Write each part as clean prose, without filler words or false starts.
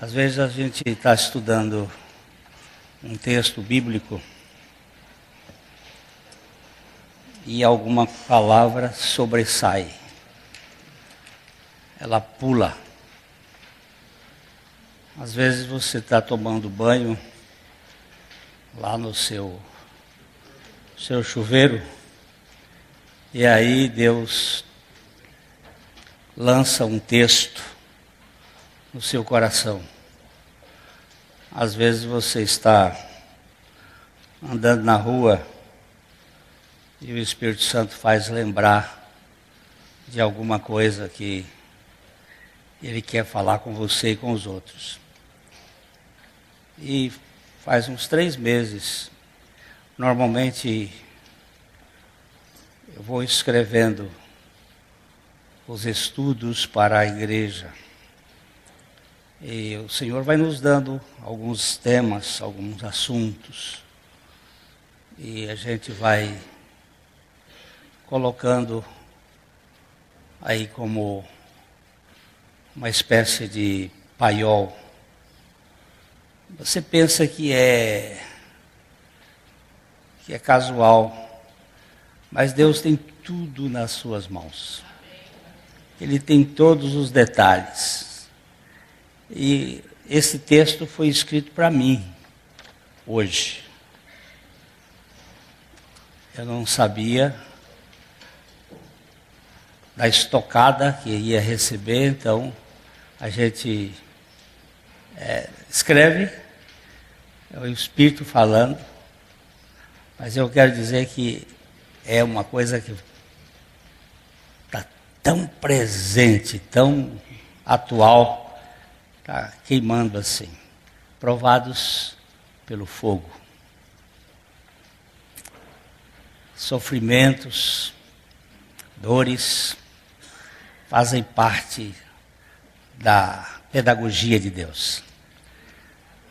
Às vezes a gente está estudando um texto bíblico e alguma palavra sobressai. Ela pula. Às vezes você está tomando banho lá no seu chuveiro e aí Deus lança um texto no seu coração. Às vezes você está andando na rua e o Espírito Santo faz lembrar de alguma coisa que Ele quer falar com você e com os outros. E faz uns 3 meses, normalmente eu vou escrevendo os estudos para a igreja. E o Senhor vai nos dando alguns temas, alguns assuntos. E a gente vai colocando aí como uma espécie de paiol. Você pensa que é casual, mas Deus tem tudo nas suas mãos. Ele tem todos os detalhes. E esse texto foi escrito para mim, hoje. Eu não sabia da estocada que ia receber, então a gente escreve, é o Espírito falando, mas eu quero dizer que é uma coisa que está tão presente, tão atual, está queimando assim, provados pelo fogo. Sofrimentos, dores, fazem parte da pedagogia de Deus.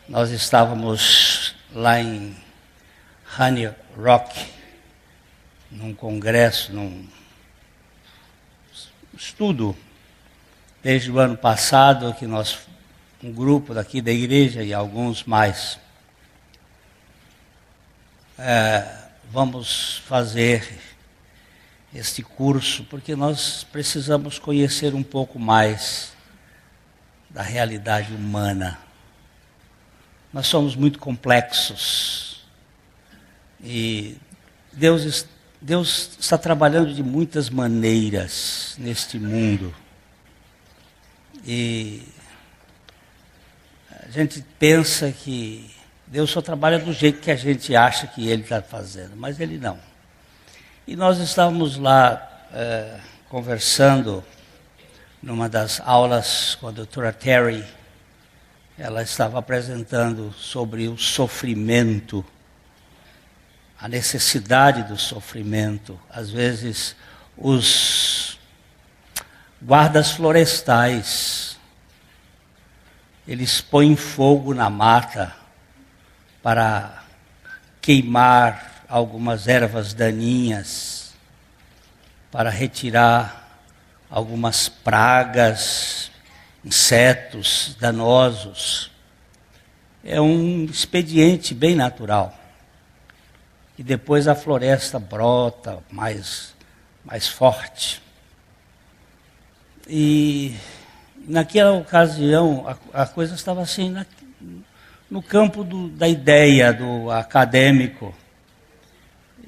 Nós estávamos lá em Honey Rock, num congresso, num estudo, desde o ano passado, que um grupo daqui da igreja e alguns mais, vamos fazer este curso, porque nós precisamos conhecer um pouco mais da realidade humana. Nós somos muito complexos e Deus está trabalhando de muitas maneiras neste mundo. E a gente pensa que Deus só trabalha do jeito que a gente acha que Ele está fazendo, mas Ele não. E nós estávamos lá conversando numa das aulas com a doutora Terry. Ela estava apresentando sobre o sofrimento, a necessidade do sofrimento. Às vezes os guardas florestais, eles põem fogo na mata para queimar algumas ervas daninhas, para retirar algumas pragas, insetos danosos. É um expediente bem natural. E depois a floresta brota mais forte. E naquela ocasião a coisa estava assim no campo da ideia, do acadêmico.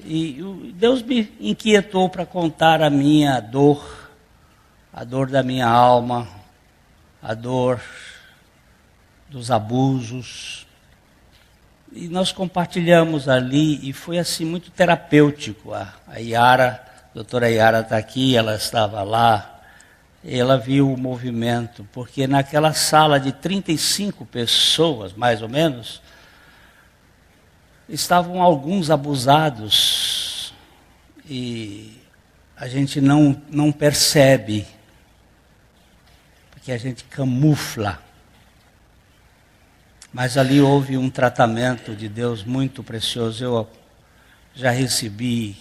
E Deus me inquietou para contar a minha dor, a dor da minha alma, a dor dos abusos. E nós compartilhamos ali e foi assim muito terapêutico. A Yara, a doutora Yara está aqui, ela estava lá. Ela viu o movimento, porque naquela sala de 35 pessoas, mais ou menos, estavam alguns abusados e a gente não percebe, porque a gente camufla. Mas ali houve um tratamento de Deus muito precioso. Eu já recebi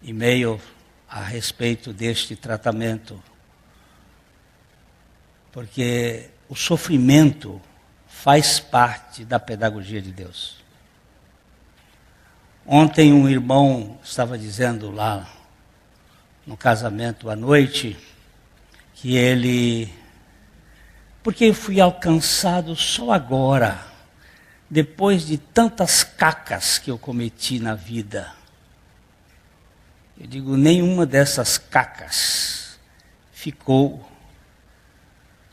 e-mail a respeito deste tratamento. Porque o sofrimento faz parte da pedagogia de Deus. Ontem um irmão estava dizendo lá no casamento à noite que ele... Porque eu fui alcançado só agora, depois de tantas cacas que eu cometi na vida. Eu digo, nenhuma dessas cacas ficou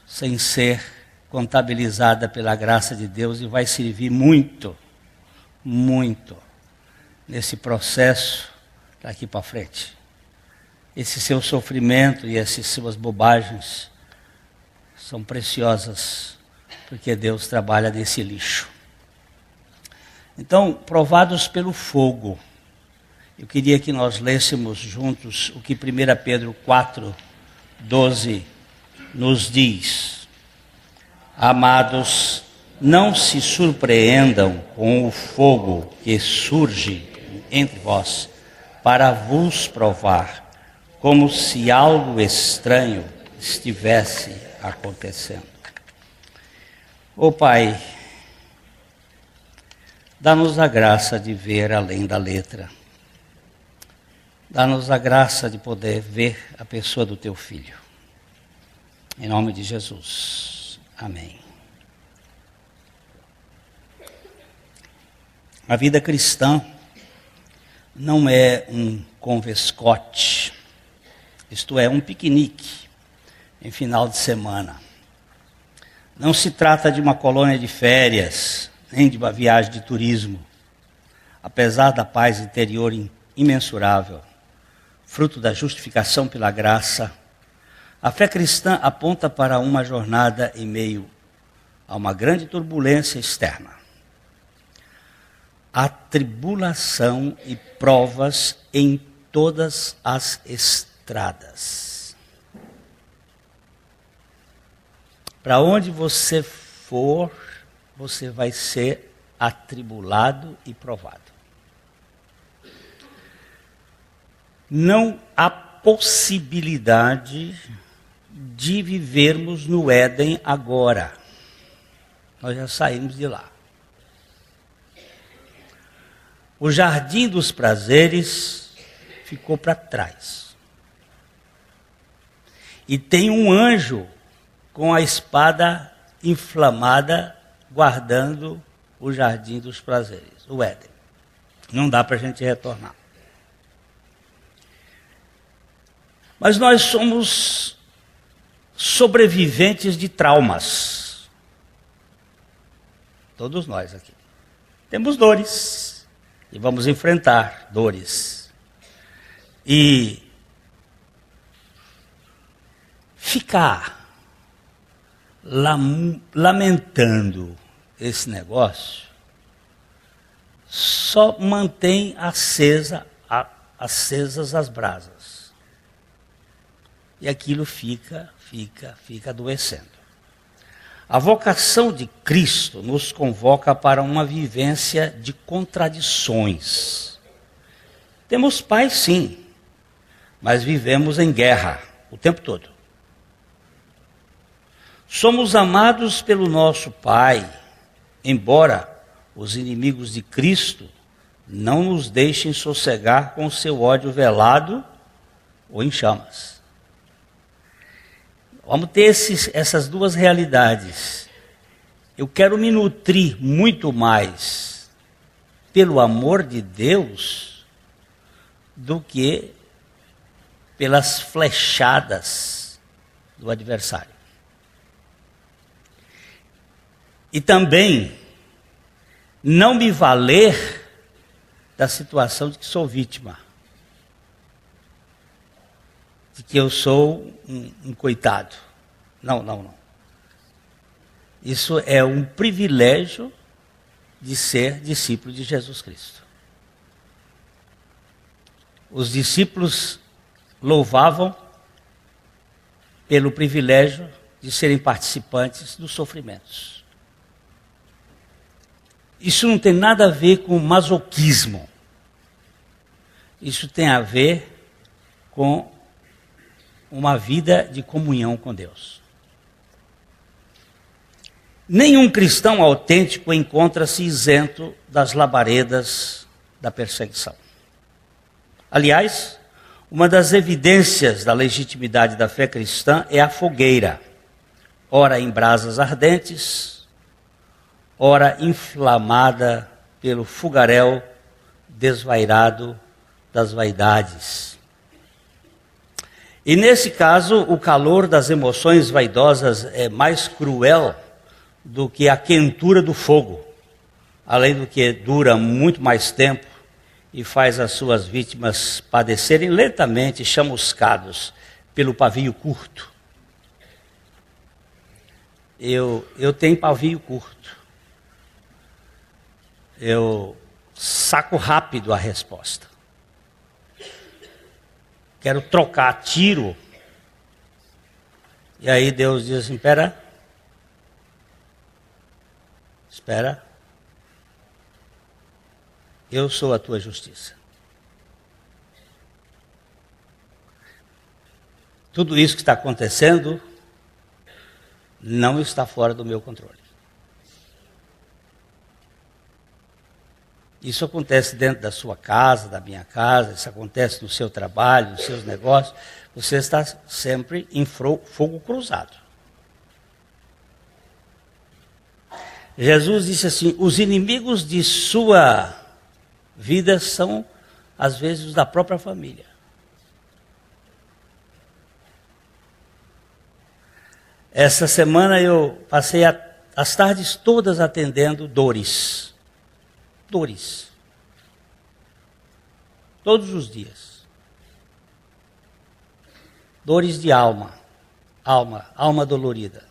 sem ser contabilizada pela graça de Deus e vai servir muito, muito nesse processo daqui para frente. Esse seu sofrimento e essas suas bobagens são preciosas, porque Deus trabalha nesse lixo. Então, provados pelo fogo, eu queria que nós lêssemos juntos o que 1 Pedro 4:12 nos diz. Amados, não se surpreendam com o fogo que surge entre vós, para vos provar, como se algo estranho estivesse acontecendo. Ó Pai, dá-nos a graça de ver além da letra. Dá-nos a graça de poder ver a pessoa do Teu Filho. Em nome de Jesus. Amém. A vida cristã não é um convescote, isto é, um piquenique em final de semana. Não se trata de uma colônia de férias, nem de uma viagem de turismo. Apesar da paz interior imensurável, fruto da justificação pela graça, a fé cristã aponta para uma jornada em meio a uma grande turbulência externa. Há tribulação e provas em todas as estradas. Para onde você for, você vai ser atribulado e provado. Não há possibilidade de vivermos no Éden agora. Nós já saímos de lá. O jardim dos prazeres ficou para trás. E tem um anjo com a espada inflamada guardando o jardim dos prazeres, o Éden. Não dá para a gente retornar. Mas nós somos sobreviventes de traumas. Todos nós aqui. Temos dores. E vamos enfrentar dores. E ficar lamentando esse negócio só mantém acesas as brasas. E aquilo fica adoecendo. A vocação de Cristo nos convoca para uma vivência de contradições. Temos paz, sim, mas vivemos em guerra o tempo todo. Somos amados pelo nosso Pai, embora os inimigos de Cristo não nos deixem sossegar com seu ódio velado ou em chamas. Vamos ter essas duas realidades. Eu quero me nutrir muito mais pelo amor de Deus do que pelas flechadas do adversário. E também não me valer da situação de que sou vítima. De que eu sou um coitado. Não. Isso é um privilégio de ser discípulo de Jesus Cristo. Os discípulos louvavam pelo privilégio de serem participantes dos sofrimentos. Isso não tem nada a ver com masoquismo. Isso tem a ver com uma vida de comunhão com Deus. Nenhum cristão autêntico encontra-se isento das labaredas da perseguição. Aliás, uma das evidências da legitimidade da fé cristã é a fogueira, ora em brasas ardentes, ora inflamada pelo fogaréu desvairado das vaidades. E nesse caso, o calor das emoções vaidosas é mais cruel do que a quentura do fogo, além do que dura muito mais tempo e faz as suas vítimas padecerem lentamente chamuscados pelo pavio curto. Eu tenho pavio curto. Eu saco rápido a resposta. Quero trocar tiro. E aí Deus diz assim, espera. Eu sou a tua justiça. Tudo isso que está acontecendo não está fora do meu controle. Isso acontece dentro da sua casa, da minha casa, isso acontece no seu trabalho, nos seus negócios. Você está sempre em fogo cruzado. Jesus disse assim, os inimigos de sua vida são, às vezes, os da própria família. Essa semana eu passei as tardes todas atendendo dores. Todos os dias. Dores de alma dolorida.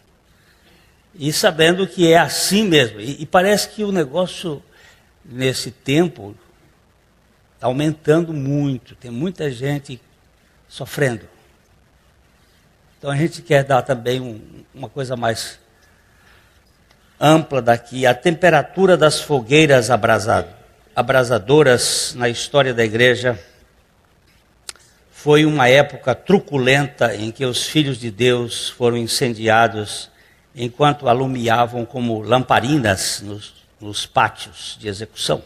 E sabendo que é assim mesmo. E parece que o negócio, nesse tempo, está aumentando muito. Tem muita gente sofrendo. Então a gente quer dar também uma coisa mais ampla daqui. A temperatura das fogueiras abrasadoras na história da igreja foi uma época truculenta em que os filhos de Deus foram incendiados enquanto alumiavam como lamparinas nos pátios de execução.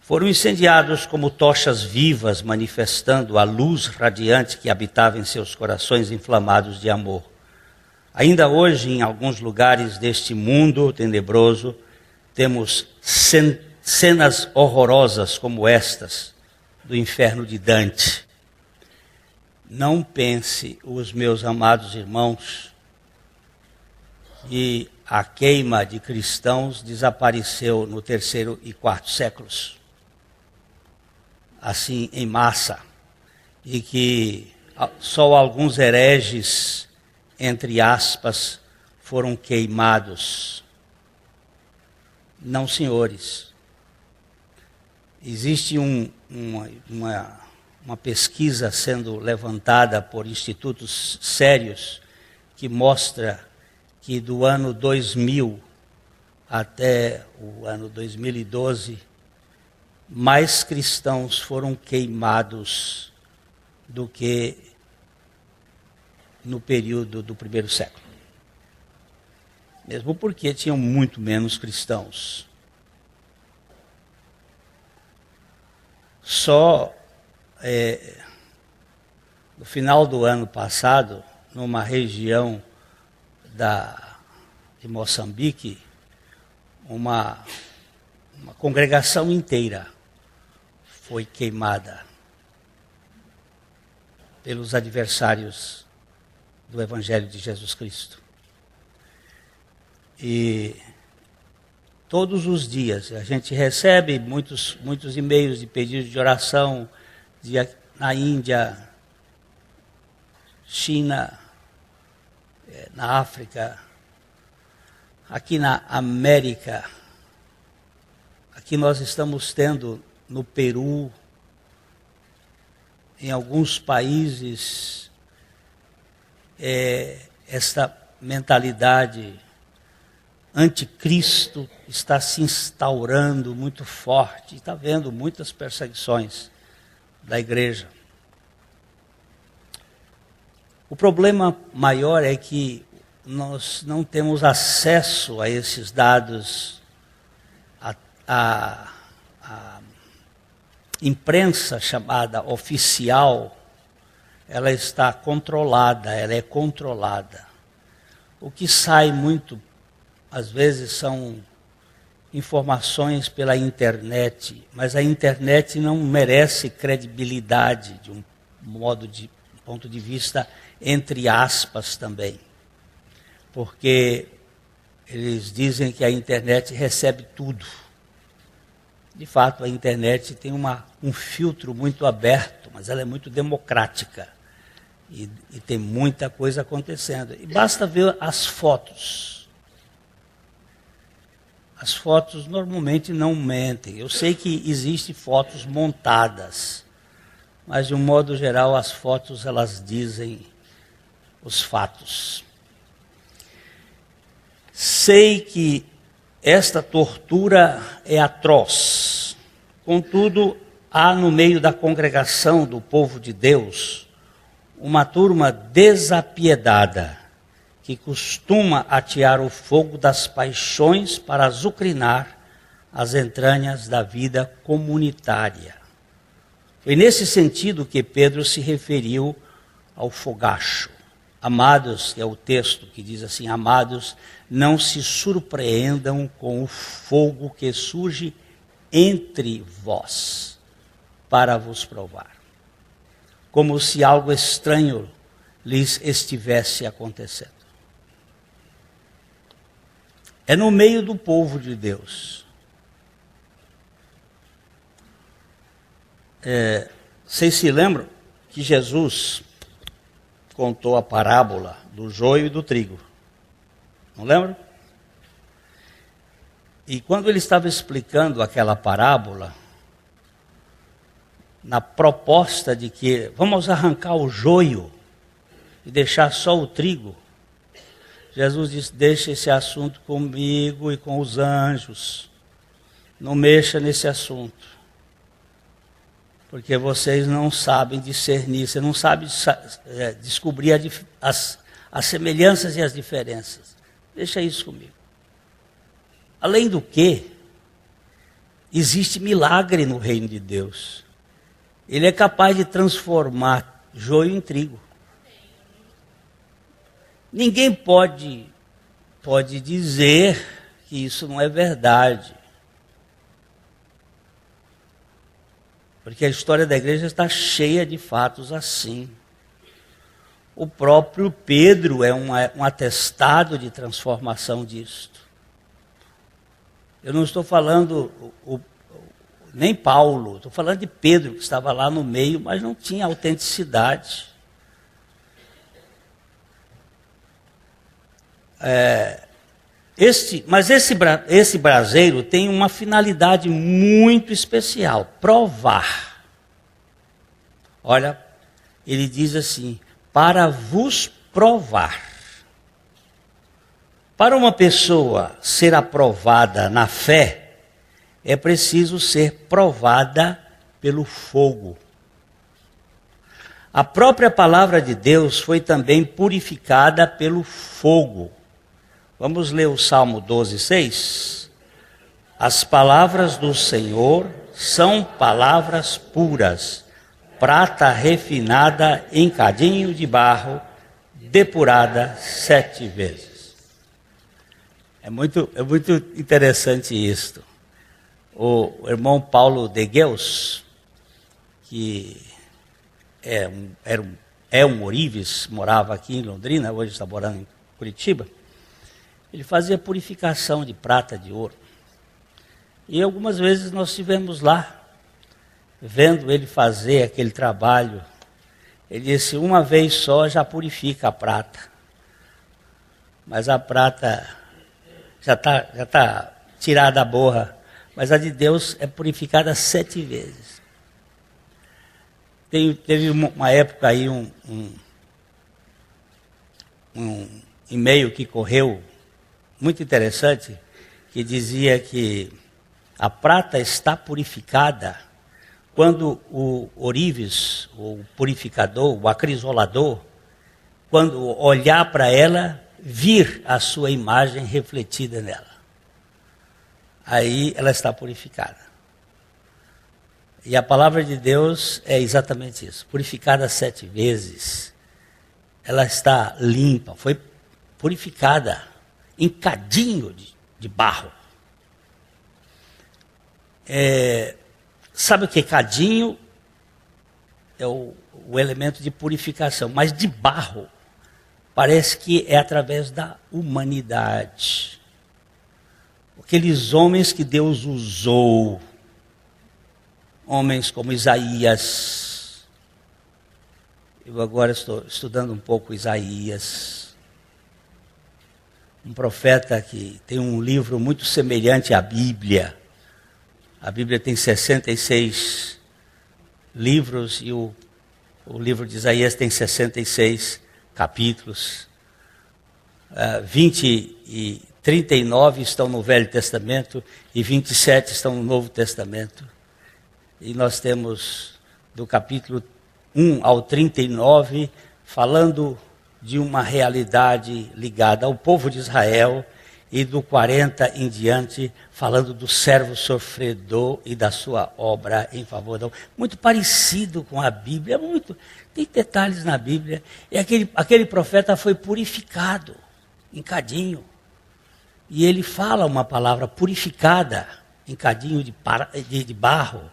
Foram incendiados como tochas vivas, manifestando a luz radiante que habitava em seus corações inflamados de amor. Ainda hoje, em alguns lugares deste mundo tenebroso, temos cenas horrorosas como estas do inferno de Dante. Não pense, os meus amados irmãos, que a queima de cristãos desapareceu no 3º e 4º séculos, assim em massa, e que só alguns hereges, entre aspas, foram queimados. Não, senhores. Existe uma pesquisa sendo levantada por institutos sérios que mostra que do ano 2000 até o ano 2012, mais cristãos foram queimados do que no período do 1º século. Mesmo porque tinham muito menos cristãos. Só no final do ano passado, numa região de Moçambique, uma congregação inteira foi queimada pelos adversários do Evangelho de Jesus Cristo. E todos os dias a gente recebe muitos e-mails de pedidos de oração na Índia, China, na África, aqui na América. Aqui nós estamos tendo no Peru, em alguns países, esta mentalidade anticristo está se instaurando muito forte. Está havendo muitas perseguições da igreja. O problema maior é que nós não temos acesso a esses dados. A imprensa chamada oficial, ela está controlada, ela é controlada. O que sai muito, às vezes, são informações pela internet, mas a internet não merece credibilidade de um ponto de vista entre aspas também. Porque eles dizem que a internet recebe tudo. De fato, a internet tem um filtro muito aberto, mas ela é muito democrática. E tem muita coisa acontecendo. E basta ver as fotos. As fotos normalmente não mentem. Eu sei que existem fotos montadas, mas de um modo geral as fotos elas dizem os fatos. Sei que esta tortura é atroz. Contudo, há no meio da congregação do povo de Deus uma turma desapiedada que costuma atear o fogo das paixões para azucrinar as entranhas da vida comunitária. Foi nesse sentido que Pedro se referiu ao fogacho. Amados, que é o texto que diz assim: amados, não se surpreendam com o fogo que surge entre vós, para vos provar, como se algo estranho lhes estivesse acontecendo. É no meio do povo de Deus. Vocês se lembram que Jesus contou a parábola do joio e do trigo? Não lembram? E quando ele estava explicando aquela parábola, na proposta de que vamos arrancar o joio e deixar só o trigo, Jesus disse: deixa esse assunto comigo e com os anjos, não mexa nesse assunto, porque vocês não sabem discernir, você não sabe descobrir as semelhanças e as diferenças. Deixa isso comigo. Além do que, existe milagre no reino de Deus. Ele é capaz de transformar joio em trigo. Ninguém pode dizer que isso não é verdade. Porque a história da igreja está cheia de fatos assim. O próprio Pedro é um atestado de transformação disto. Eu não estou falando nem Paulo, estou falando de Pedro, que estava lá no meio, mas não tinha autenticidade. Mas esse braseiro tem uma finalidade muito especial: provar. Olha, ele diz assim: para vos provar. Para uma pessoa ser aprovada na fé, é preciso ser provada pelo fogo. A própria palavra de Deus foi também purificada pelo fogo. Vamos ler o Salmo 12:6. As palavras do Senhor são palavras puras, prata refinada em cadinho de barro, depurada 7 vezes. É muito interessante isto. O irmão Paulo de Gueus, que é um ourives, morava aqui em Londrina, hoje está morando em Curitiba, ele fazia purificação de prata, de ouro. E algumas vezes nós estivemos lá, vendo ele fazer aquele trabalho. Ele disse: uma vez só já purifica a prata. Mas a prata já está tirada da borra. Mas a de Deus é purificada 7 vezes. Teve uma época aí, um e-mail que correu, muito interessante, que dizia que a prata está purificada quando o ourives, o purificador, o acrisolador, quando olhar para ela, vir a sua imagem refletida nela. Aí ela está purificada. E a palavra de Deus é exatamente isso. Purificada 7 vezes. Ela está limpa, foi purificada em cadinho de barro. Sabe o que é cadinho? É o elemento de purificação. Mas de barro, parece que é através da humanidade. Aqueles homens que Deus usou, homens como Isaías. Eu agora estou estudando um pouco Isaías, um profeta que tem um livro muito semelhante à Bíblia. A Bíblia tem 66 livros e o livro de Isaías tem 66 capítulos. 39 estão no Velho Testamento e 27 estão no Novo Testamento. E nós temos do capítulo 1 ao 39 falando de uma realidade ligada ao povo de Israel, e do 40 em diante falando do servo sofredor e da sua obra em favor da... Muito parecido com a Bíblia, tem detalhes na Bíblia. E aquele profeta foi purificado em cadinho. E ele fala uma palavra purificada em cadinho de barro.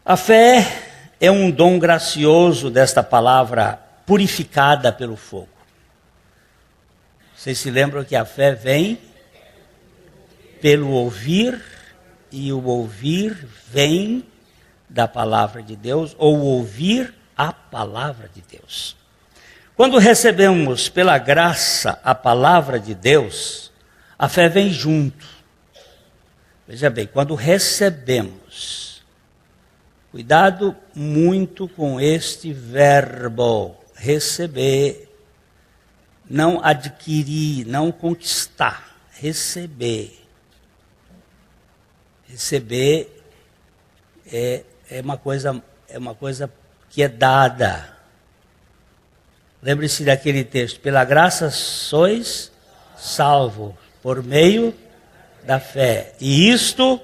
A fé é um dom gracioso desta palavra purificada pelo fogo. Vocês se lembram que a fé vem pelo ouvir, e o ouvir vem da palavra de Deus, ou ouvir a palavra de Deus. Quando recebemos pela graça a palavra de Deus, a fé vem junto. Veja bem, quando recebemos, cuidado muito com este verbo, receber. Não adquirir, não conquistar, receber. Receber é uma coisa que é dada. Lembre-se daquele texto: pela graça sois salvos por meio da fé. E isto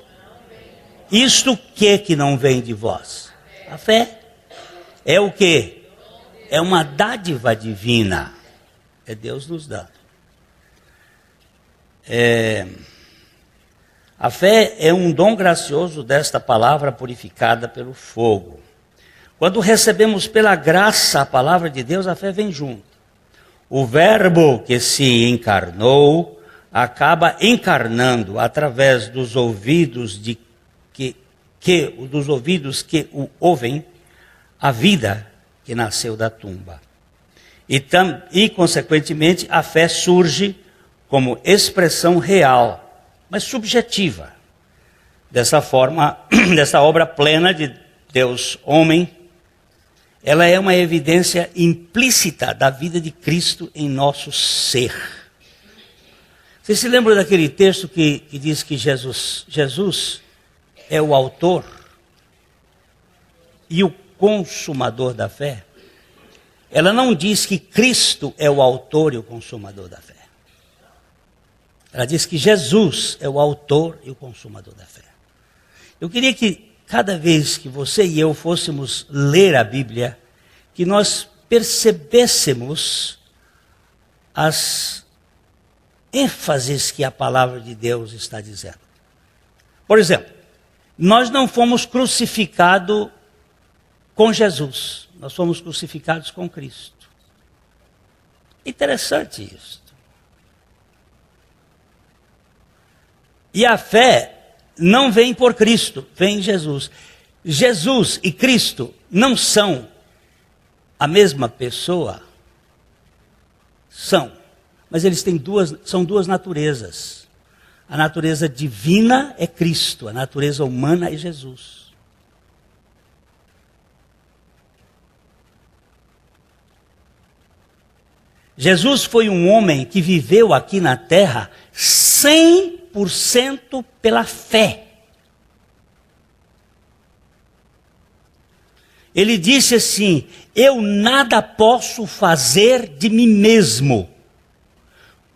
que não vem de vós? A fé. É o quê? É uma dádiva divina. É Deus nos dando. A fé é um dom gracioso desta palavra purificada pelo fogo. Quando recebemos pela graça a palavra de Deus, a fé vem junto. O verbo que se encarnou acaba encarnando através dos ouvidos dos ouvidos que o ouvem, a vida que nasceu da tumba. E, consequentemente, a fé surge como expressão real, mas subjetiva, dessa forma, dessa obra plena de Deus homem. Ela é uma evidência implícita da vida de Cristo em nosso ser. Vocês se lembram daquele texto que diz que Jesus é o autor e o consumador da fé? Ela não diz que Cristo é o autor e o consumador da fé. Ela diz que Jesus é o autor e o consumador da fé. Eu queria que cada vez que você e eu fôssemos ler a Bíblia, que nós percebêssemos as ênfases que a palavra de Deus está dizendo. Por exemplo, nós não fomos crucificados com Jesus, nós fomos crucificados com Cristo. Interessante isso. E a fé não vem por Cristo, vem em Jesus. Jesus e Cristo não são a mesma pessoa? São, mas eles têm são duas naturezas. A natureza divina é Cristo, a natureza humana é Jesus. Jesus foi um homem que viveu aqui na terra 100% pela fé. Ele disse assim: eu nada posso fazer de mim mesmo.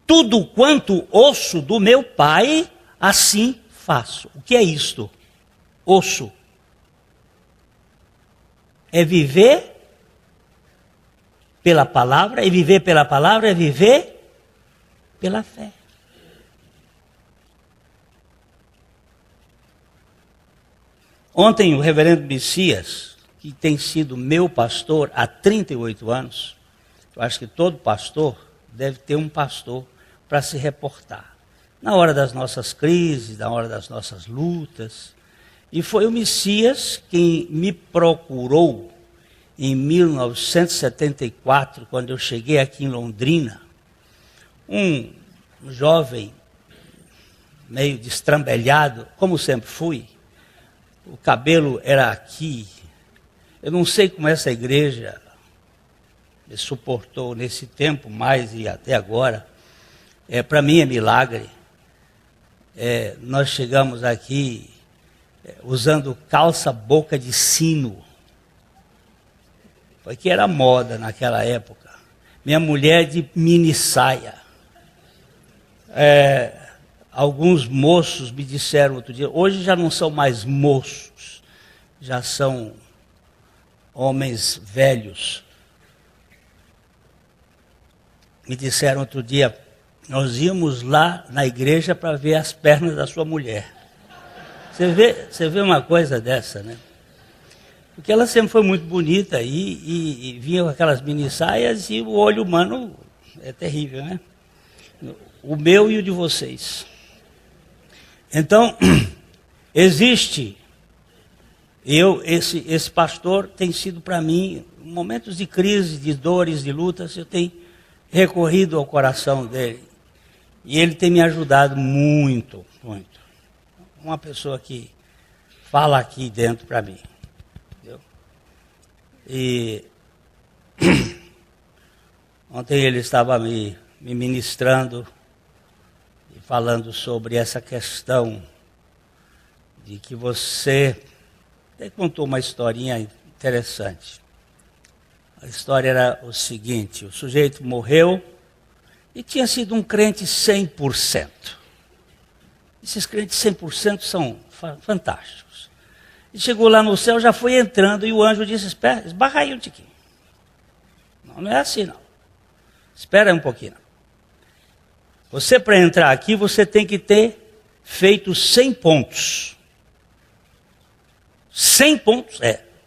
Tudo quanto ouço do meu Pai, assim faço. O que é isto? Ouço. É viver pela palavra, e viver pela palavra é viver pela fé. Ontem o reverendo Messias, que tem sido meu pastor há 38 anos, eu acho que todo pastor deve ter um pastor para se reportar. Na hora das nossas crises, na hora das nossas lutas. E foi o Messias quem me procurou em 1974, quando eu cheguei aqui em Londrina. Um jovem meio destrambelhado, como sempre fui. O cabelo era aqui. Eu não sei como essa igreja me suportou nesse tempo mais e até agora. Para mim é milagre. Nós chegamos aqui usando calça boca de sino. Porque era moda naquela época. Minha mulher de mini saia. Alguns moços me disseram outro dia, hoje já não são mais moços, já são homens velhos. Me disseram outro dia, nós íamos lá na igreja para ver as pernas da sua mulher. Você vê uma coisa dessa, né? Porque ela sempre foi muito bonita e vinha com aquelas mini saias e o olho humano é terrível, né? O meu e o de vocês. Então, existe, esse pastor tem sido para mim, em momentos de crise, de dores, de lutas, eu tenho recorrido ao coração dele. E ele tem me ajudado muito, muito. Uma pessoa que fala aqui dentro para mim. Entendeu? E ontem ele estava me ministrando, falando sobre essa questão de que você até contou uma historinha interessante. A história era o seguinte, o sujeito morreu e tinha sido um crente 100%. Esses crentes 100% são fantásticos. E chegou lá no céu, já foi entrando e o anjo disse, espera, esbarra aí um tiquinho. Não é assim não. Espera aí um pouquinho. Você, para entrar aqui, você tem que ter feito 100 pontos. 100 pontos?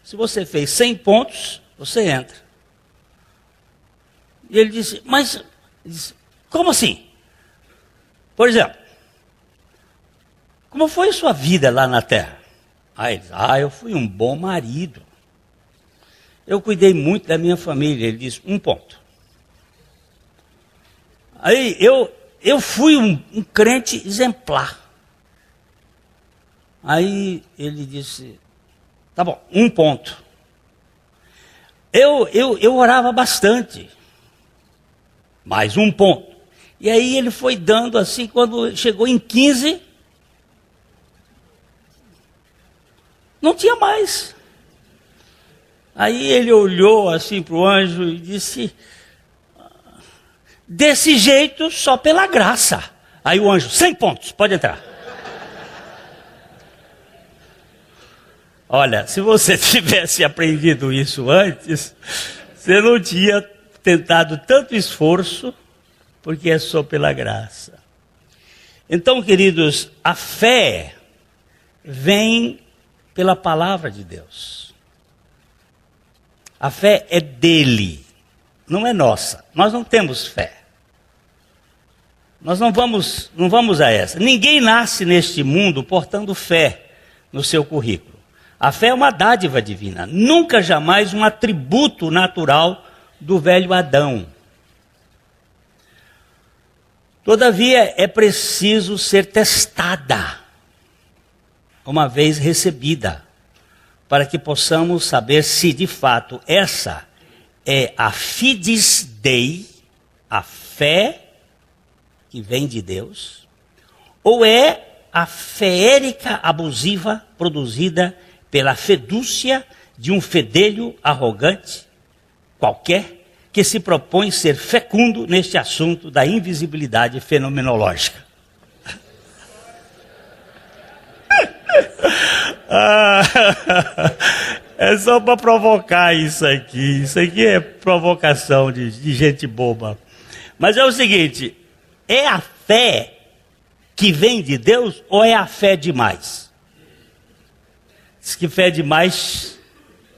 Se você fez 100 pontos, você entra. E ele disse, mas, como assim? Por exemplo, como foi a sua vida lá na terra? Aí ele disse, eu fui um bom marido. Eu cuidei muito da minha família. Ele disse, 1 ponto. Aí eu fui um crente exemplar. Aí ele disse, tá bom, 1 ponto. Eu orava bastante. Mais 1 ponto. E aí ele foi dando assim, quando chegou em 15, não tinha mais. Aí ele olhou assim para o anjo e disse, desse jeito, só pela graça. Aí o anjo, 100 pontos, pode entrar. Olha, se você tivesse aprendido isso antes, você não tinha tentado tanto esforço, porque é só pela graça. Então, queridos, a fé vem pela palavra de Deus. A fé é dele, não é nossa. Nós não temos fé. Nós não vamos a essa. Ninguém nasce neste mundo portando fé no seu currículo. A fé é uma dádiva divina, nunca jamais um atributo natural do velho Adão. Todavia, é preciso ser testada, uma vez recebida, para que possamos saber se de fato essa é a fides Dei, a fé que vem de Deus, ou é a feérica abusiva produzida pela fedúcia de um fedelho arrogante qualquer que se propõe ser fecundo neste assunto da invisibilidade fenomenológica. É só para provocar isso aqui. Isso aqui é provocação de gente boba. Mas é o seguinte, é a fé que vem de Deus ou é a fé demais? Diz que fé demais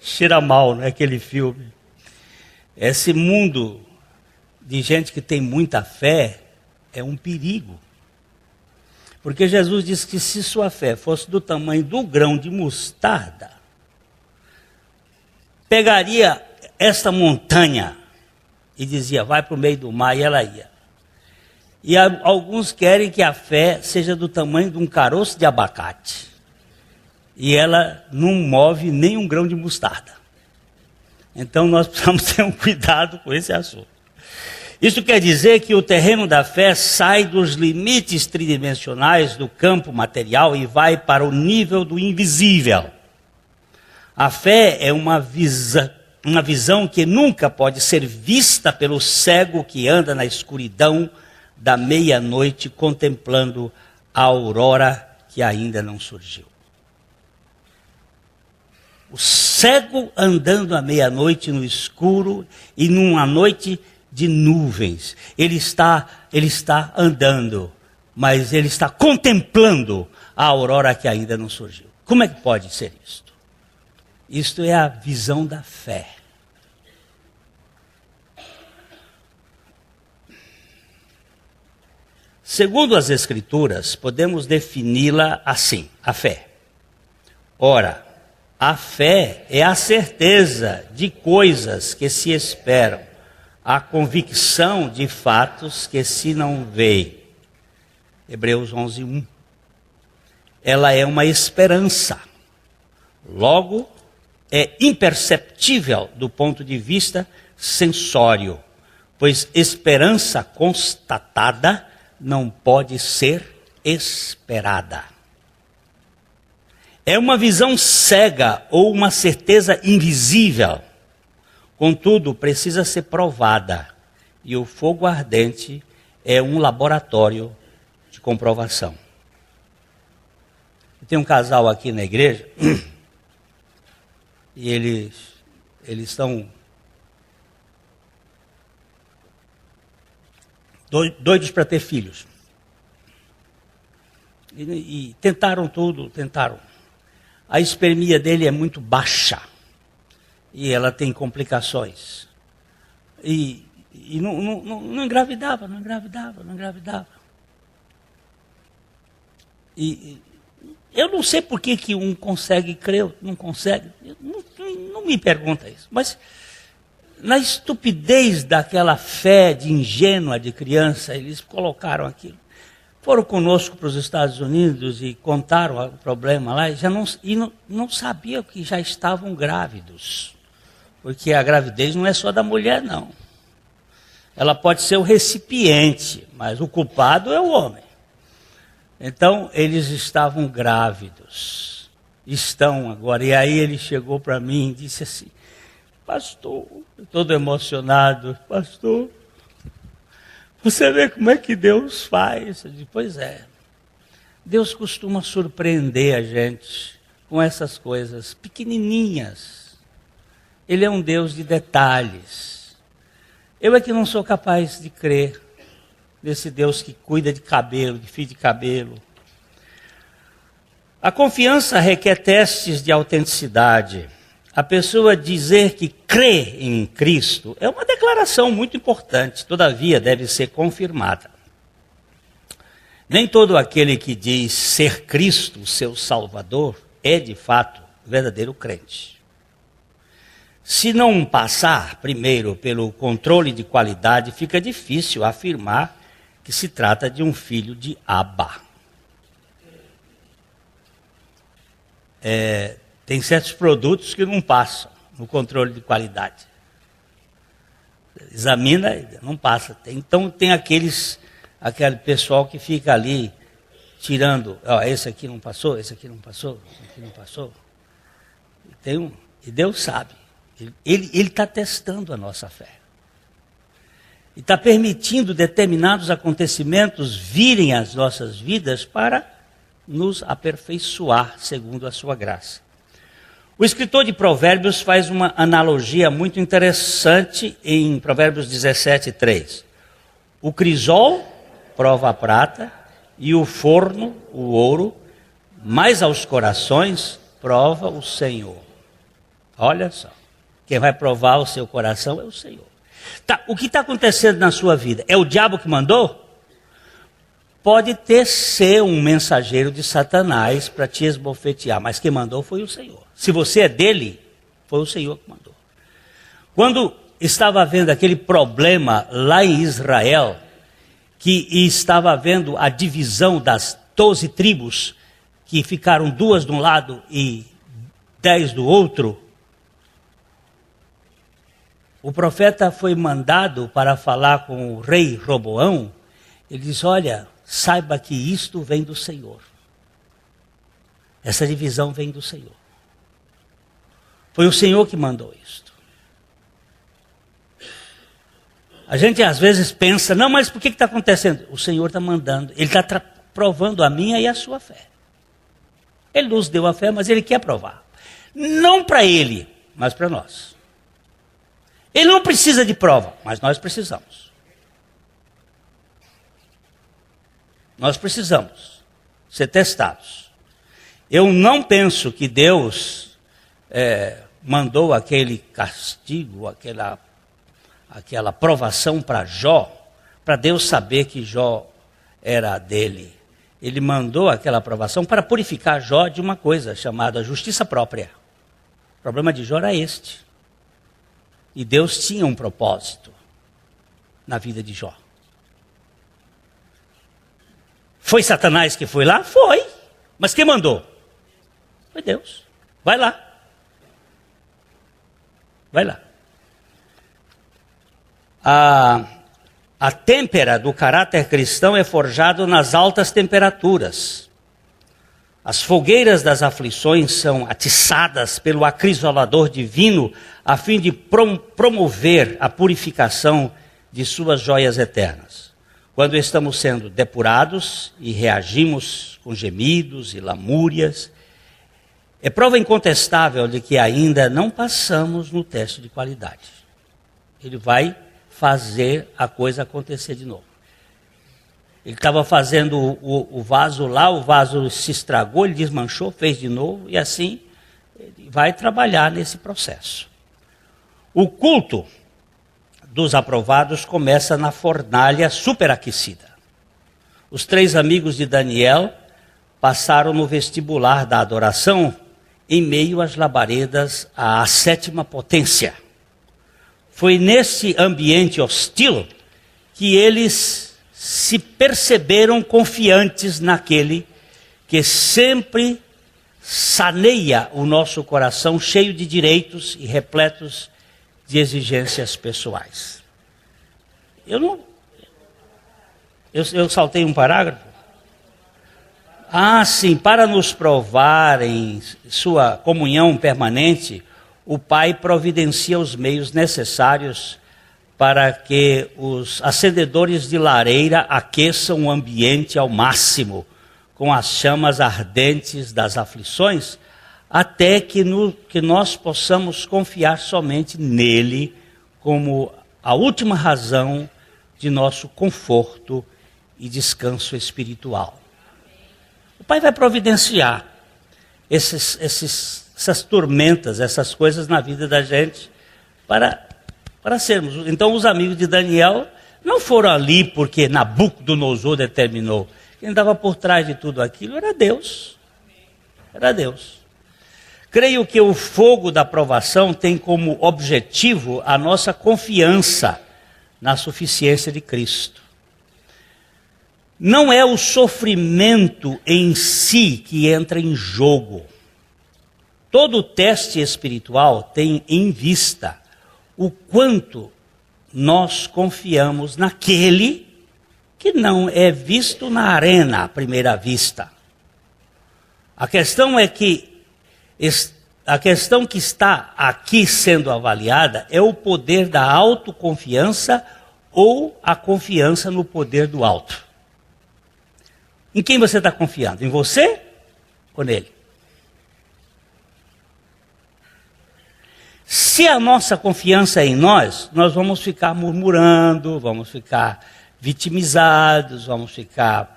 cheira mal, não é aquele filme? Esse mundo de gente que tem muita fé é um perigo. Porque Jesus disse que se sua fé fosse do tamanho do grão de mostarda, pegaria esta montanha e dizia, vai para o meio do mar, e ela ia. E alguns querem que a fé seja do tamanho de um caroço de abacate. E ela não move nem um grão de mostarda. Então nós precisamos ter um cuidado com esse assunto. Isso quer dizer que o terreno da fé sai dos limites tridimensionais do campo material e vai para o nível do invisível. A fé é uma visão que nunca pode ser vista pelo cego que anda na escuridão da meia-noite contemplando a aurora que ainda não surgiu. O cego andando à meia-noite no escuro e numa noite de nuvens. Ele está andando, mas ele está contemplando a aurora que ainda não surgiu. Como é que pode ser isto? Isto é a visão da fé. Segundo as Escrituras, podemos defini-la assim, a fé. Ora, a fé é a certeza de coisas que se esperam, a convicção de fatos que se não veem. Hebreus 11:1. Ela é uma esperança. Logo, é imperceptível do ponto de vista sensório, pois esperança constatada não pode ser esperada. É uma visão cega ou uma certeza invisível. Contudo, precisa ser provada. E o fogo ardente é um laboratório de comprovação. Tem um casal aqui na igreja e eles estão doidos para ter filhos. E tentaram tudo. A espermia dele é muito baixa. E ela tem complicações. E não engravidava. E eu não sei por que um consegue crer, não consegue. Não me pergunta isso. Mas na estupidez daquela fé de ingênua de criança, eles colocaram aquilo. Foram conosco para os Estados Unidos e contaram o problema lá e não sabiam que já estavam grávidos. Porque a gravidez não é só da mulher, não. Ela pode ser o recipiente, mas o culpado é o homem. Então, eles estavam grávidos. Estão agora. E aí ele chegou para mim e disse assim, pastor, todo emocionado, pastor, você vê como é que Deus faz? Eu disse, pois é. Deus costuma surpreender a gente com essas coisas pequenininhas. Ele é um Deus de detalhes. Eu é que não sou capaz de crer nesse Deus que cuida de cabelo, de fio de cabelo. A confiança requer testes de autenticidade. A pessoa dizer que crê em Cristo é uma declaração muito importante, todavia deve ser confirmada. Nem todo aquele que diz ser Cristo, seu Salvador, é de fato verdadeiro crente. Se não passar primeiro pelo controle de qualidade, fica difícil afirmar que se trata de um filho de Abba. Tem certos produtos que não passam no controle de qualidade. Examina, não passa. Então tem aquele pessoal que fica ali tirando, esse aqui não passou, esse aqui não passou, esse aqui não passou. E Deus sabe. Ele está testando a nossa fé. E está permitindo determinados acontecimentos virem às nossas vidas para nos aperfeiçoar segundo a sua graça. O escritor de Provérbios faz uma analogia muito interessante em Provérbios 17:3. O crisol prova a prata e o forno, o ouro, mas aos corações prova o Senhor. Olha só, quem vai provar o seu coração é o Senhor. Tá, o que está acontecendo na sua vida? É o diabo que mandou? Pode ser um mensageiro de Satanás para te esbofetear, mas quem mandou foi o Senhor. Se você é dele, foi o Senhor que mandou. Quando estava havendo aquele problema lá em Israel, que estava havendo a divisão das 12 tribos, que ficaram 2 de um lado e 10 do outro, o profeta foi mandado para falar com o rei Roboão. Ele diz: olha, saiba que isto vem do Senhor. Essa divisão vem do Senhor. Foi o Senhor que mandou isto. A gente às vezes pensa, não, mas por que está acontecendo? O Senhor está mandando, Ele está provando a minha e a sua fé. Ele nos deu a fé, mas Ele quer provar. Não para Ele, mas para nós. Ele não precisa de prova, mas nós precisamos. Nós precisamos ser testados. Eu não penso que Deus mandou aquele castigo, aquela provação para Jó, para Deus saber que Jó era dele. Ele mandou aquela provação para purificar Jó de uma coisa chamada justiça própria. O problema de Jó era este. E Deus tinha um propósito na vida de Jó. Foi Satanás que foi lá? Foi. Mas quem mandou? Foi Deus. Vai lá. Vai lá. A têmpera do caráter cristão é forjado nas altas temperaturas. As fogueiras das aflições são atiçadas pelo acrisolador divino a fim de promover a purificação de suas joias eternas. Quando estamos sendo depurados e reagimos com gemidos e lamúrias, é prova incontestável de que ainda não passamos no teste de qualidade. Ele vai fazer a coisa acontecer de novo. Ele estava fazendo o vaso lá, o vaso se estragou, ele desmanchou, fez de novo, e assim ele vai trabalhar nesse processo. O culto dos aprovados começa na fornalha superaquecida. Os 3 amigos de Daniel passaram no vestibular da adoração em meio às labaredas à 7ª potência. Foi nesse ambiente hostil que eles se perceberam confiantes naquele que sempre saneia o nosso coração cheio de direitos e repletos de exigências pessoais. Eu saltei um parágrafo? Sim, para nos provar em sua comunhão permanente, o Pai providencia os meios necessários para que os acendedores de lareira aqueçam o ambiente ao máximo, com as chamas ardentes das aflições, até que nós possamos confiar somente nele como a última razão de nosso conforto e descanso espiritual. O Pai vai providenciar essas tormentas, essas coisas na vida da gente para sermos. Então os amigos de Daniel não foram ali porque Nabucodonosor determinou. Quem estava por trás de tudo aquilo era Deus. Era Deus. Creio que o fogo da provação tem como objetivo a nossa confiança na suficiência de Cristo. Não é o sofrimento em si que entra em jogo. Todo teste espiritual tem em vista o quanto nós confiamos naquele que não é visto na arena à primeira vista. A questão é que A questão que está aqui sendo avaliada é o poder da autoconfiança ou a confiança no poder do alto. Em quem você está confiando? Em você ou nele? Se a nossa confiança é em nós, nós vamos ficar murmurando, vamos ficar vitimizados, vamos ficar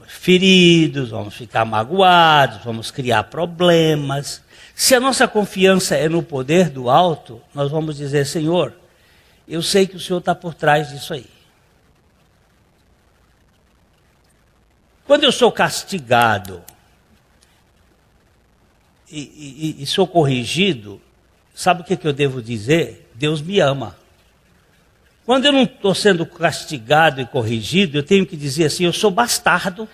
feridos, vamos ficar magoados, vamos criar problemas. Se a nossa confiança é no poder do alto, nós vamos dizer: Senhor, eu sei que o Senhor está por trás disso aí. Quando eu sou castigado e sou corrigido, sabe o que eu devo dizer? Deus me ama. Quando eu não estou sendo castigado e corrigido, eu tenho que dizer assim: eu sou bastardo.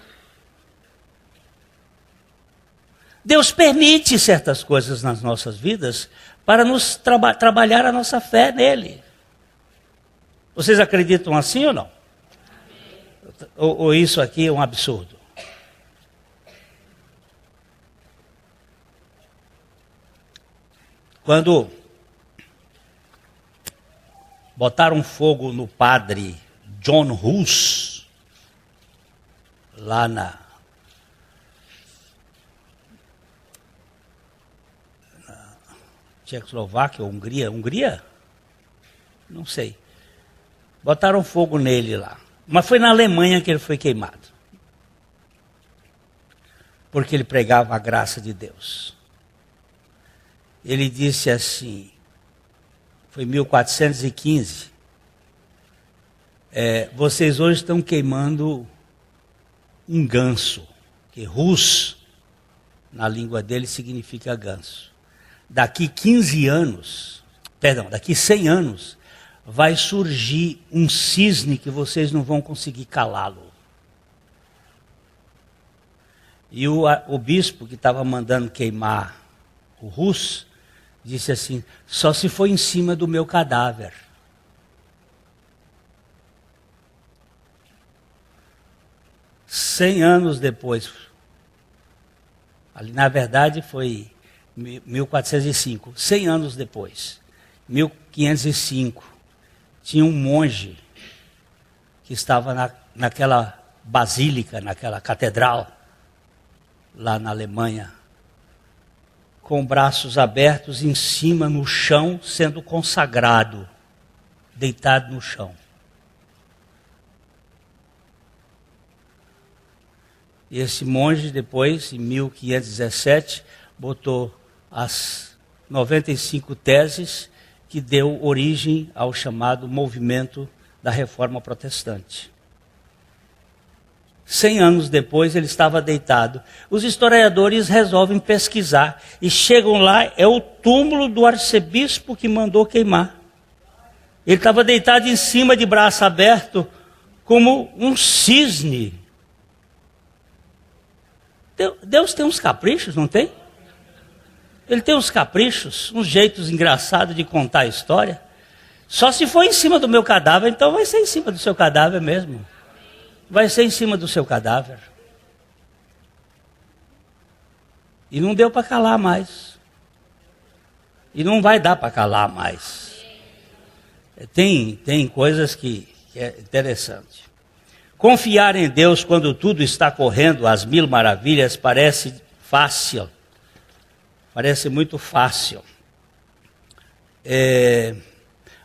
Deus permite certas coisas nas nossas vidas para nos trabalhar a nossa fé nele. Vocês acreditam assim ou não? Ou isso aqui é um absurdo? Quando botaram fogo no padre John Hus, lá na Tchecoslováquia ou Hungria? Não sei. Botaram fogo nele lá. Mas foi na Alemanha que ele foi queimado. Porque ele pregava a graça de Deus. Ele disse assim, foi em 1415, vocês hoje estão queimando um ganso, que Rus, na língua dele, significa ganso. Daqui 100 anos, vai surgir um cisne que vocês não vão conseguir calá-lo. E o bispo que estava mandando queimar o Rus, disse assim: só se for em cima do meu cadáver. Cem anos depois, ali, na verdade foi 1405, 100 anos depois, 1505, tinha um monge que estava naquela basílica, naquela catedral, lá na Alemanha, com braços abertos em cima no chão, sendo consagrado, deitado no chão. E esse monge depois, em 1517, botou as 95 teses que deu origem ao chamado movimento da Reforma Protestante. 100 anos depois ele estava deitado. Os historiadores resolvem pesquisar e chegam lá, é o túmulo do arcebispo que mandou queimar. Ele estava deitado em cima, de braço aberto, como um cisne. Deus tem uns caprichos, não tem? Ele tem uns caprichos, uns jeitos engraçados de contar a história. Só se for em cima do meu cadáver, então vai ser em cima do seu cadáver mesmo. Vai ser em cima do seu cadáver. E não deu para calar mais. E não vai dar para calar mais. Tem coisas que é interessante. Confiar em Deus quando tudo está correndo às mil maravilhas parece fácil. Parece muito fácil.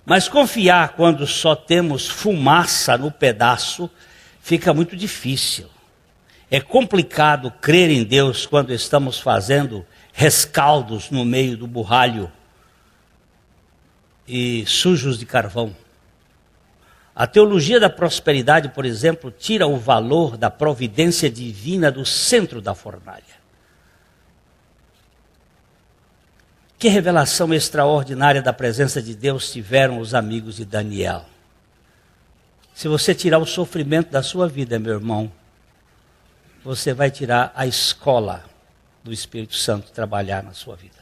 Mas confiar quando só temos fumaça no pedaço fica muito difícil. É complicado crer em Deus quando estamos fazendo rescaldos no meio do burralho e sujos de carvão. A teologia da prosperidade, por exemplo, tira o valor da providência divina do centro da fornalha. Que revelação extraordinária da presença de Deus tiveram os amigos de Daniel. Se você tirar o sofrimento da sua vida, meu irmão, você vai tirar a escola do Espírito Santo trabalhar na sua vida.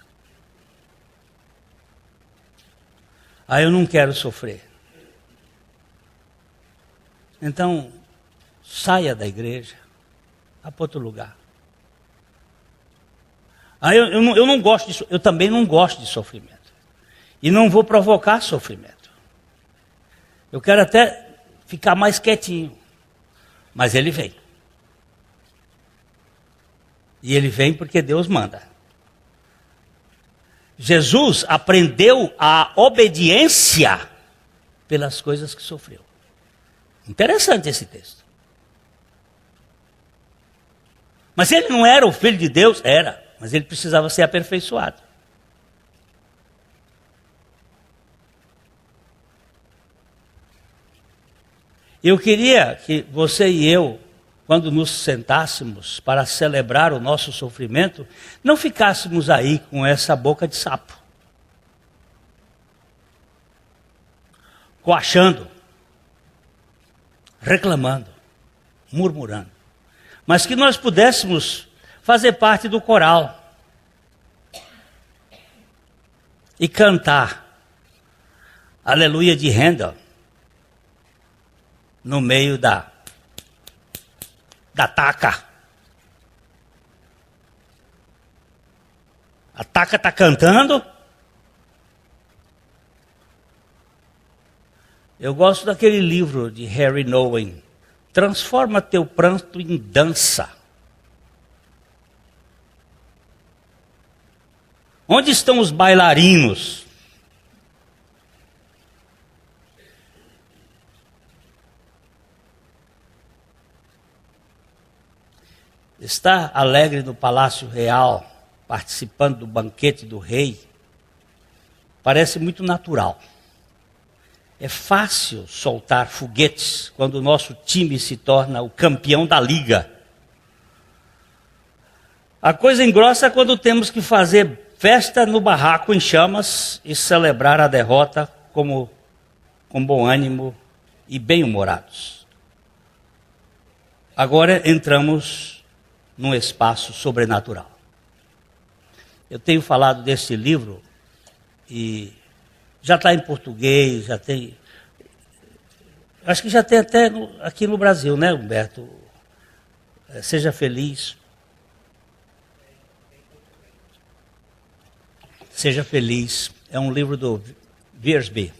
Eu não quero sofrer. Então, saia da igreja, vá para outro lugar. Eu não gosto disso, eu também não gosto de sofrimento. E não vou provocar sofrimento. Eu quero até ficar mais quietinho. Mas ele vem. E ele vem porque Deus manda. Jesus aprendeu a obediência pelas coisas que sofreu. Interessante esse texto. Mas ele não era o filho de Deus? Era. Mas ele precisava ser aperfeiçoado. Eu queria que você e eu, quando nos sentássemos para celebrar o nosso sofrimento, não ficássemos aí com essa boca de sapo, coachando, reclamando, murmurando, mas que nós pudéssemos fazer parte do coral e cantar Aleluia de Handel no meio da taca. A taca está cantando. Eu gosto daquele livro de Harry Nowen, Transforma Teu Pranto em Dança. Onde estão os bailarinos? Estar alegre no Palácio Real, participando do banquete do rei, parece muito natural. É fácil soltar foguetes quando o nosso time se torna o campeão da liga. A coisa engrossa quando temos que fazer festa no barraco em chamas e celebrar a derrota com bom ânimo e bem-humorados. Agora entramos num espaço sobrenatural. Eu tenho falado desse livro e já está em português, já tem. Acho que já tem até aqui no Brasil, né, Humberto? Seja Feliz. Seja Feliz. É um livro do Wiersbe.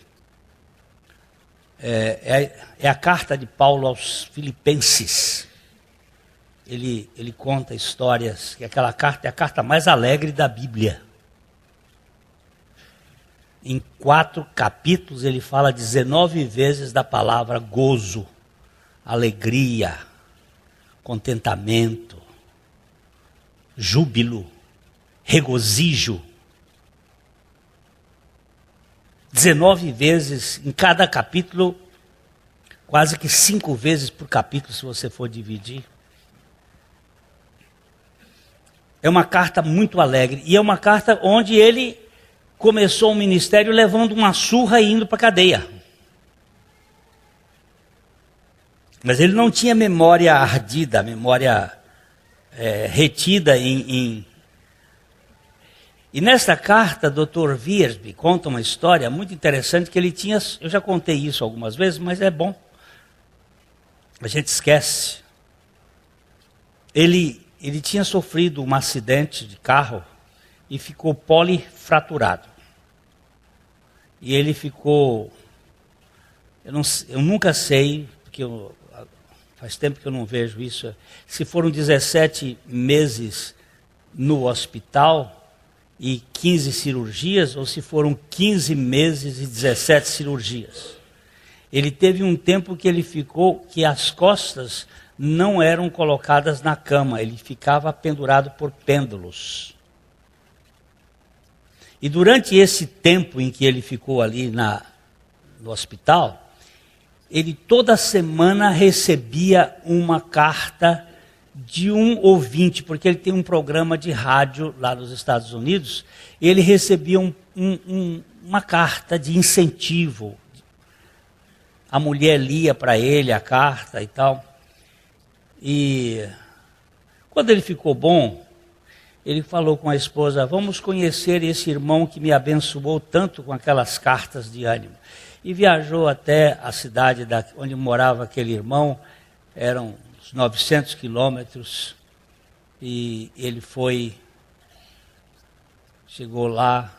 É a carta de Paulo aos Filipenses. Ele conta histórias, que aquela carta é a carta mais alegre da Bíblia. Em 4 capítulos ele fala 19 vezes da palavra gozo, alegria, contentamento, júbilo, regozijo. 19 vezes em cada capítulo, quase que 5 vezes por capítulo, se você for dividir. É uma carta muito alegre. E é uma carta onde ele começou o ministério levando uma surra e indo para a cadeia. Mas ele não tinha memória ardida, memória retida em... E nesta carta, Dr. Wiersbe conta uma história muito interessante que ele tinha... Eu já contei isso algumas vezes, mas é bom. A gente esquece. Ele tinha sofrido um acidente de carro e ficou polifraturado. E ele ficou... Eu nunca sei, porque faz tempo que eu não vejo isso, se foram 17 meses no hospital e 15 cirurgias, ou se foram 15 meses e 17 cirurgias. Ele teve um tempo que ele ficou, que as costas não eram colocadas na cama, ele ficava pendurado por pêndulos. E durante esse tempo em que ele ficou ali no hospital, ele toda semana recebia uma carta de um ouvinte, porque ele tem um programa de rádio lá nos Estados Unidos, e ele recebia uma carta de incentivo. A mulher lia para ele a carta e tal. E quando ele ficou bom, ele falou com a esposa: vamos conhecer esse irmão que me abençoou tanto com aquelas cartas de ânimo. E viajou até a cidade onde morava aquele irmão, eram uns 900 quilômetros, e ele foi chegou lá,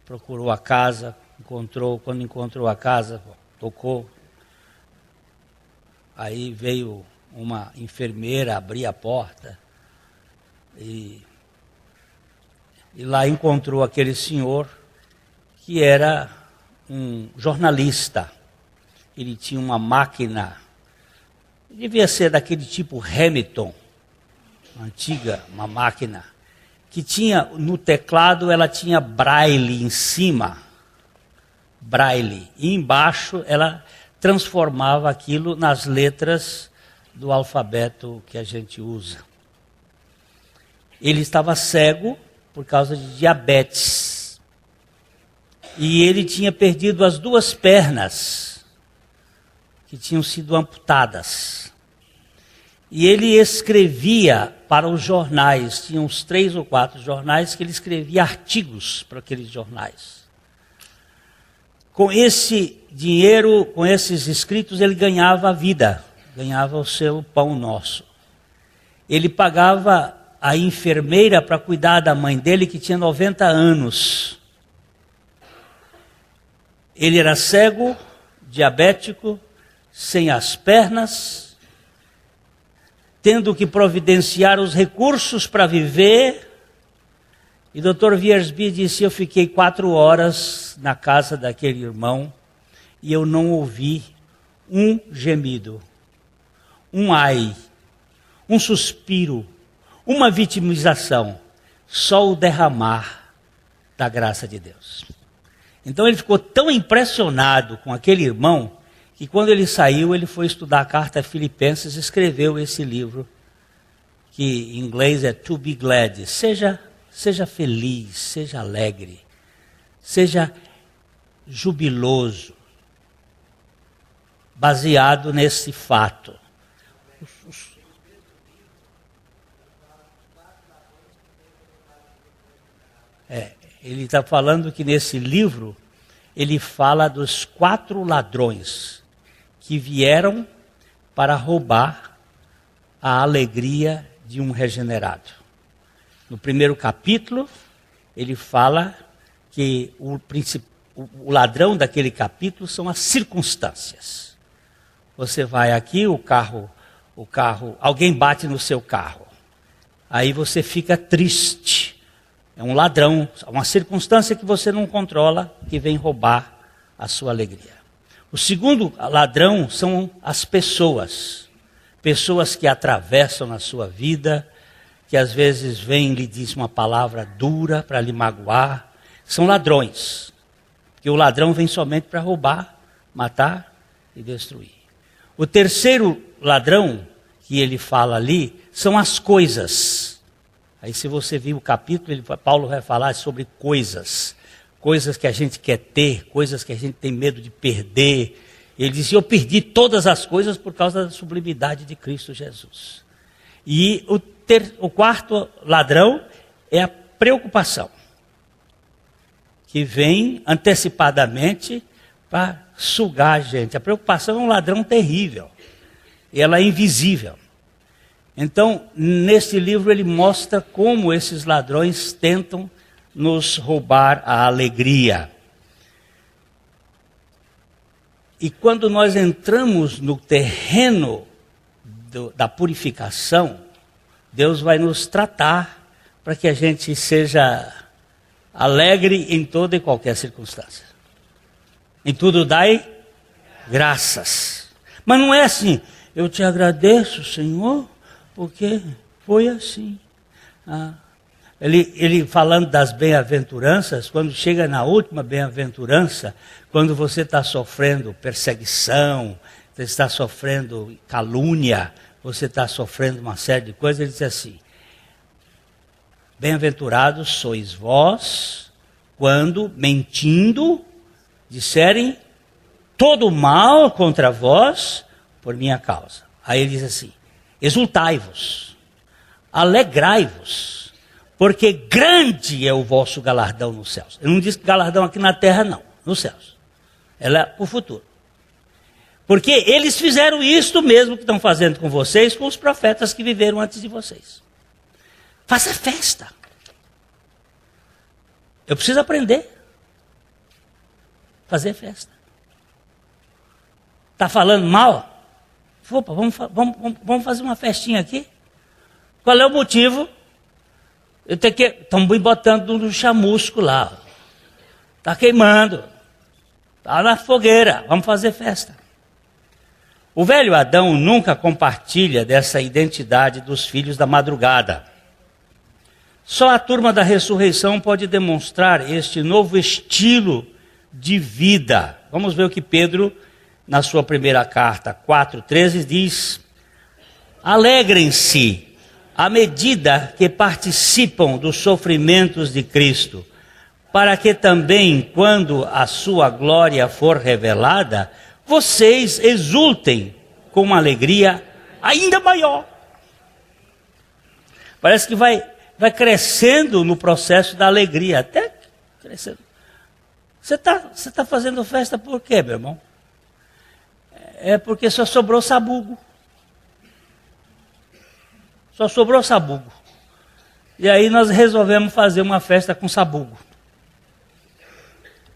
procurou a casa, quando encontrou a casa, tocou. Aí veio uma enfermeira abrir a porta e lá encontrou aquele senhor que era um jornalista. Ele tinha uma máquina, devia ser daquele tipo Hamilton, antiga, uma máquina, que tinha no teclado, ela tinha braille em cima, braille, e embaixo ela transformava aquilo nas letras do alfabeto que a gente usa. Ele estava cego por causa de diabetes. E ele tinha perdido as 2 pernas, que tinham sido amputadas. E ele escrevia para os jornais, tinha uns 3 ou 4 jornais que ele escrevia artigos para aqueles jornais. Com esse dinheiro, com esses escritos, ele ganhava a vida, ganhava o seu pão nosso. Ele pagava a enfermeira para cuidar da mãe dele, que tinha 90 anos. Ele era cego, diabético, sem as pernas, tendo que providenciar os recursos para viver. E Dr. Wiersbe disse, eu fiquei 4 horas na casa daquele irmão e eu não ouvi um gemido, um ai, um suspiro, uma vitimização, só o derramar da graça de Deus. Então ele ficou tão impressionado com aquele irmão, que quando ele saiu, ele foi estudar a carta a Filipenses e escreveu esse livro, que em inglês é To Be Glad. Seja feliz, seja alegre, seja jubiloso, baseado nesse fato. Ele está falando que nesse livro, ele fala dos 4 ladrões que vieram para roubar a alegria de um regenerado. No primeiro capítulo, ele fala que o ladrão daquele capítulo são as circunstâncias. Você vai aqui, o carro, alguém bate no seu carro. Aí você fica triste. É um ladrão, uma circunstância que você não controla, que vem roubar a sua alegria. O segundo ladrão são as pessoas. Pessoas que atravessam na sua vida, que às vezes vêm e lhe dizem uma palavra dura para lhe magoar. São ladrões. Porque o ladrão vem somente para roubar, matar e destruir. O terceiro ladrão que ele fala ali são as coisas. Aí se você viu o capítulo, Paulo vai falar sobre coisas. Coisas que a gente quer ter, coisas que a gente tem medo de perder. Ele diz, eu perdi todas as coisas por causa da sublimidade de Cristo Jesus. E o quarto ladrão é a preocupação, que vem antecipadamente para sugar a gente. A preocupação é um ladrão terrível. Ela é invisível. Então, nesse livro ele mostra como esses ladrões tentam nos roubar a alegria. E quando nós entramos no terreno da purificação, Deus vai nos tratar para que a gente seja alegre em toda e qualquer circunstância. Em tudo dai graças. Mas não é assim, eu te agradeço, Senhor, porque foi assim. Ele falando das bem-aventuranças, quando chega na última bem-aventurança, quando você está sofrendo perseguição, você está sofrendo calúnia, você está sofrendo uma série de coisas, ele diz assim, bem-aventurados sois vós, quando, mentindo, disserem todo mal contra vós, por minha causa. Aí ele diz assim, exultai-vos, alegrai-vos, porque grande é o vosso galardão nos céus. Ele não diz galardão aqui na terra, não, nos céus. Ela é para o futuro. Porque eles fizeram isto mesmo que estão fazendo com vocês, com os profetas que viveram antes de vocês. Faça festa. Eu preciso aprender a fazer festa. Está falando mal? Opa, vamos fazer uma festinha aqui? Qual é o motivo? Estão me botando no chamusco lá. Está queimando. Está na fogueira. Vamos fazer festa. O velho Adão nunca compartilha dessa identidade dos filhos da madrugada. Só a turma da ressurreição pode demonstrar este novo estilo de vida. Vamos ver o que Pedro, na sua primeira carta, 4,13, diz: alegrem-se à medida que participam dos sofrimentos de Cristo, para que também, quando a sua glória for revelada, vocês exultem com uma alegria ainda maior. Parece que vai crescendo no processo da alegria, até crescendo. Você tá fazendo festa por quê, meu irmão? É porque só sobrou sabugo. Só sobrou sabugo. E aí nós resolvemos fazer uma festa com sabugo.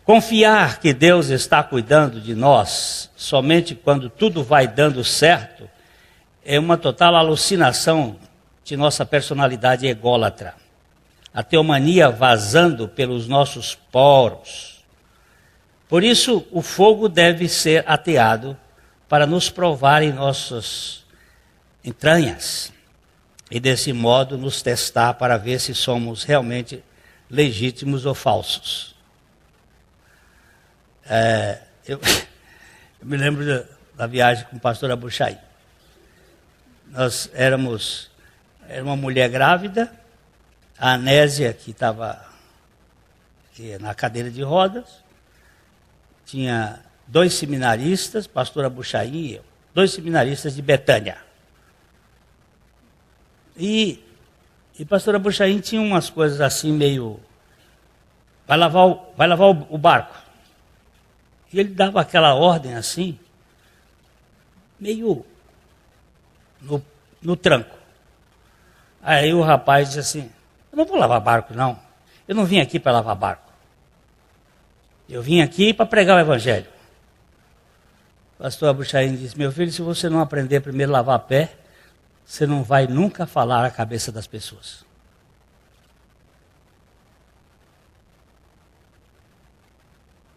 Confiar que Deus está cuidando de nós somente quando tudo vai dando certo é uma total alucinação de nossa personalidade ególatra. A teomania vazando pelos nossos poros. Por isso, o fogo deve ser ateado para nos provar em nossas entranhas e desse modo nos testar para ver se somos realmente legítimos ou falsos. Eu me lembro da viagem com o pastor Abuchaí. Nós era uma mulher grávida, a Anésia, que estava na cadeira de rodas, tinha 2 seminaristas, pastor Abuchaí e eu, 2 seminaristas de Betânia. E pastor Abuchaí tinha umas coisas assim meio, vai lavar o barco. E ele dava aquela ordem assim, meio no tranco. Aí o rapaz disse assim: eu não vou lavar barco não, eu não vim aqui para lavar barco. Eu vim aqui para pregar o evangelho. O pastor Abuchaí disse: meu filho, se você não aprender primeiro a lavar pé, você não vai nunca falar a cabeça das pessoas.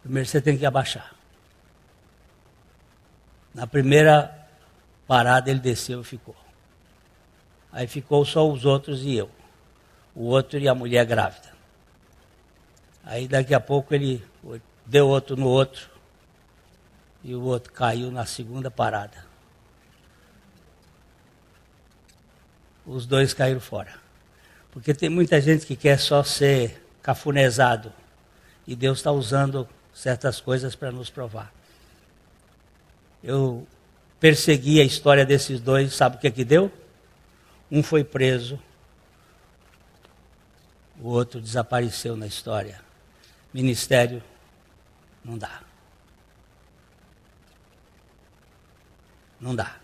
Primeiro você tem que abaixar. Na primeira parada ele desceu e ficou. Aí ficou só os outros e eu. O outro e a mulher grávida. Aí daqui a pouco ele deu outro no outro. E o outro caiu na segunda parada. Os 2 caíram fora. Porque tem muita gente que quer só ser cafunezado. E Deus está usando certas coisas para nos provar. Eu persegui a história desses 2, sabe o que deu? Um foi preso, o outro desapareceu na história. Ministério, não dá. Não dá.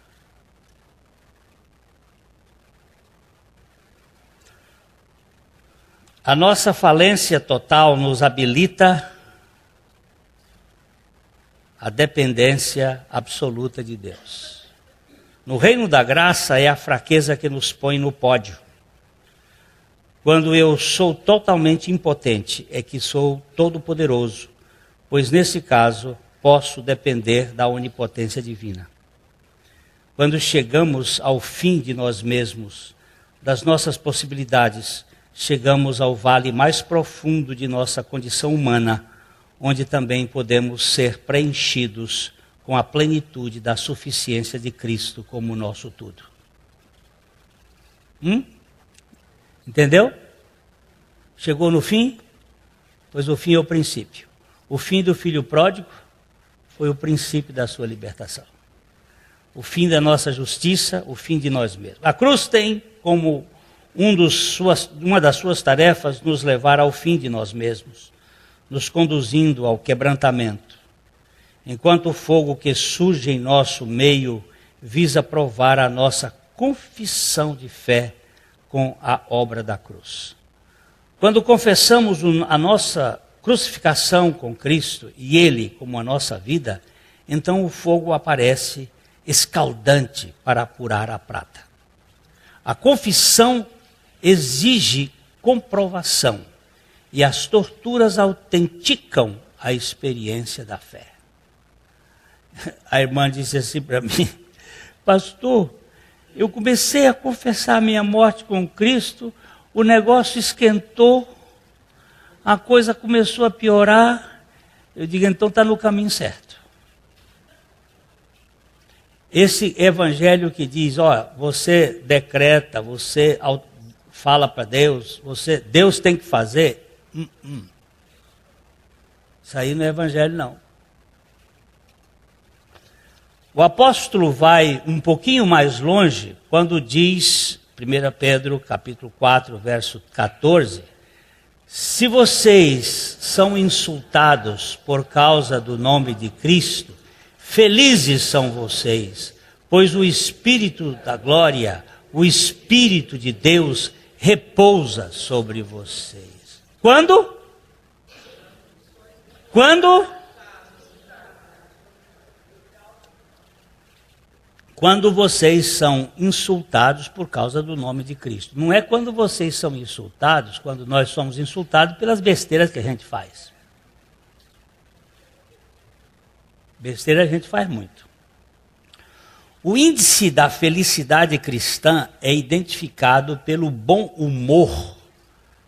A nossa falência total nos habilita a dependência absoluta de Deus. No reino da graça é a fraqueza que nos põe no pódio. Quando eu sou totalmente impotente, é que sou todo-poderoso, pois nesse caso posso depender da onipotência divina. Quando chegamos ao fim de nós mesmos, das nossas possibilidades, chegamos ao vale mais profundo de nossa condição humana, onde também podemos ser preenchidos com a plenitude da suficiência de Cristo como nosso tudo. Entendeu? Chegou no fim? Pois o fim é o princípio. O fim do filho pródigo foi o princípio da sua libertação. O fim da nossa justiça, o fim de nós mesmos. A cruz tem como uma das suas tarefas nos levar ao fim de nós mesmos, nos conduzindo ao quebrantamento. Enquanto o fogo que surge em nosso meio visa provar a nossa confissão de fé com a obra da cruz. Quando confessamos a nossa crucificação com Cristo e Ele como a nossa vida, então o fogo aparece escaldante para apurar a prata. A confissão exige comprovação e as torturas autenticam a experiência da fé. A irmã disse assim para mim: pastor, eu comecei a confessar a minha morte com Cristo, o negócio esquentou, a coisa começou a piorar. Eu digo, então está no caminho certo. Esse evangelho que diz, você decreta, você fala para Deus, Deus tem que fazer. Isso aí não é evangelho, não. O apóstolo vai um pouquinho mais longe quando diz, 1 Pedro capítulo 4, verso 14, se vocês são insultados por causa do nome de Cristo, felizes são vocês, pois o Espírito da glória, o Espírito de Deus repousa sobre vocês. Quando? Quando vocês são insultados por causa do nome de Cristo. Não é quando vocês são insultados, quando nós somos insultados pelas besteiras que a gente faz. Besteira a gente faz muito. O índice da felicidade cristã é identificado pelo bom humor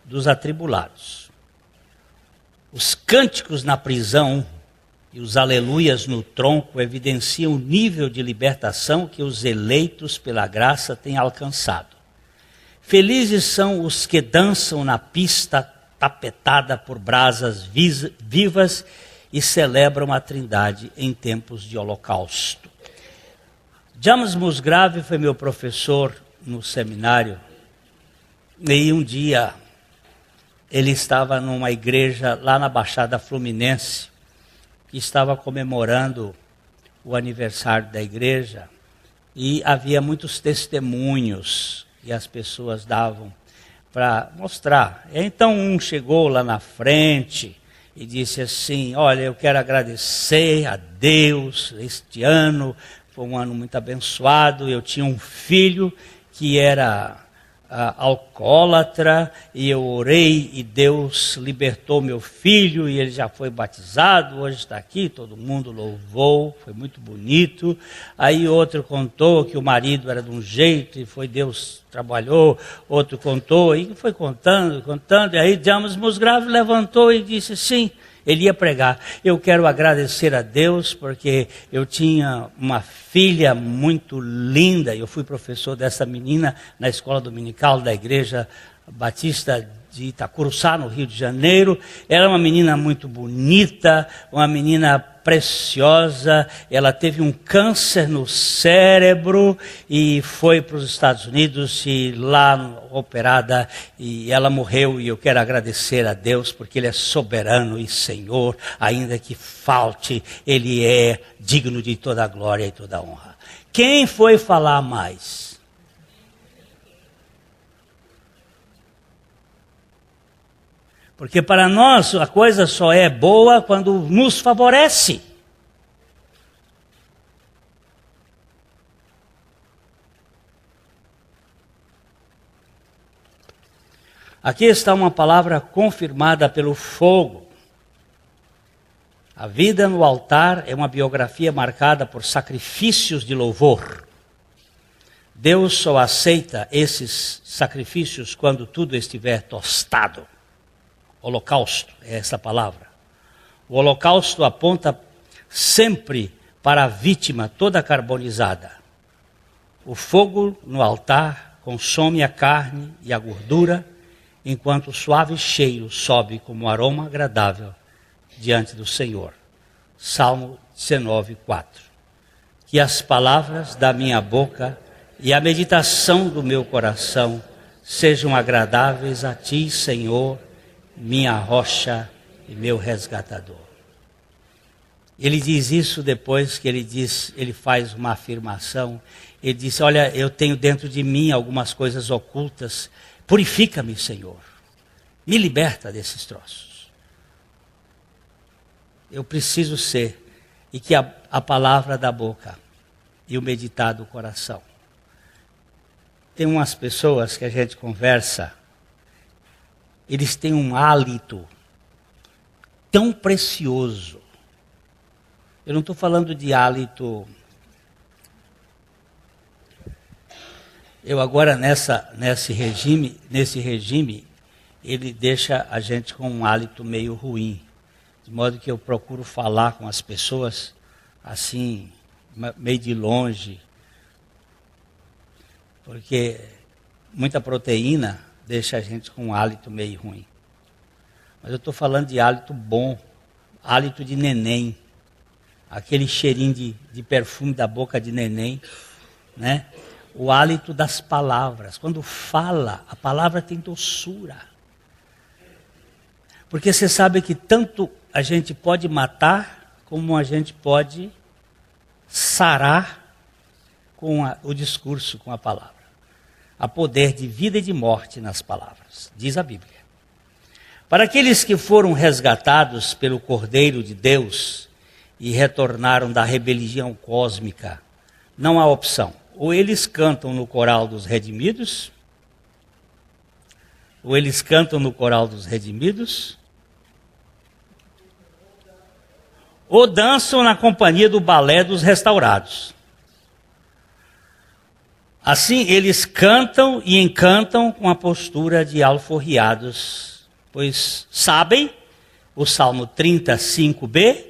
dos atribulados. Os cânticos na prisão e os aleluias no tronco evidenciam o nível de libertação que os eleitos pela graça têm alcançado. Felizes são os que dançam na pista tapetada por brasas vivas e celebram a Trindade em tempos de holocausto. James Musgrave foi meu professor no seminário, e um dia ele estava numa igreja lá na Baixada Fluminense, que estava comemorando o aniversário da igreja, e havia muitos testemunhos que as pessoas davam para mostrar. Então um chegou lá na frente e disse assim, olha, eu quero agradecer a Deus, este ano foi um ano muito abençoado, eu tinha um filho que era alcoólatra, e eu orei e Deus libertou meu filho e ele já foi batizado, hoje está aqui, todo mundo louvou, foi muito bonito. Aí outro contou que o marido era de um jeito e foi Deus trabalhou, outro contou e foi contando, e aí James Musgrave levantou e disse sim, ele ia pregar, eu quero agradecer a Deus porque eu tinha uma filha muito linda, eu fui professor dessa menina na escola dominical da igreja batista de Itacuruçá, no Rio de Janeiro. Ela é uma menina muito bonita, uma menina preciosa, ela teve um câncer no cérebro e foi para os Estados Unidos e lá operada e ela morreu, e eu quero agradecer a Deus porque Ele é soberano e Senhor, ainda que falte, Ele é digno de toda a glória e toda a honra. Quem foi falar mais? Porque para nós a coisa só é boa quando nos favorece. Aqui está uma palavra confirmada pelo fogo. A vida no altar é uma biografia marcada por sacrifícios de louvor. Deus só aceita esses sacrifícios quando tudo estiver tostado. Holocausto é essa palavra. O holocausto aponta sempre para a vítima toda carbonizada. O fogo no altar consome a carne e a gordura, enquanto o suave cheiro sobe como um aroma agradável diante do Senhor. Salmo 19, 4. Que as palavras da minha boca e a meditação do meu coração sejam agradáveis a ti, Senhor, minha rocha e meu resgatador. Ele diz isso depois que ele faz uma afirmação. Ele diz, olha, eu tenho dentro de mim algumas coisas ocultas. Purifica-me, Senhor. Me liberta desses troços. Eu preciso ser, e que a palavra da boca e o meditar do coração. Tem umas pessoas que a gente conversa, eles têm um hálito tão precioso. Eu não estou falando de hálito. Eu agora nesse regime, ele deixa a gente com um hálito meio ruim. De modo que eu procuro falar com as pessoas assim, meio de longe. Porque muita proteína deixa a gente com um hálito meio ruim. Mas eu estou falando de hálito bom, hálito de neném. Aquele cheirinho de perfume da boca de neném, né? O hálito das palavras. Quando fala, a palavra tem doçura. Porque você sabe que tanto a gente pode matar, como a gente pode sarar com o discurso, com a palavra. Há poder de vida e de morte nas palavras, diz a Bíblia. Para aqueles que foram resgatados pelo Cordeiro de Deus e retornaram da rebelião cósmica, não há opção. Ou eles cantam no coral dos redimidos, ou dançam na companhia do balé dos restaurados. Assim, eles cantam e encantam com a postura de alforriados, pois sabem, o Salmo 35b,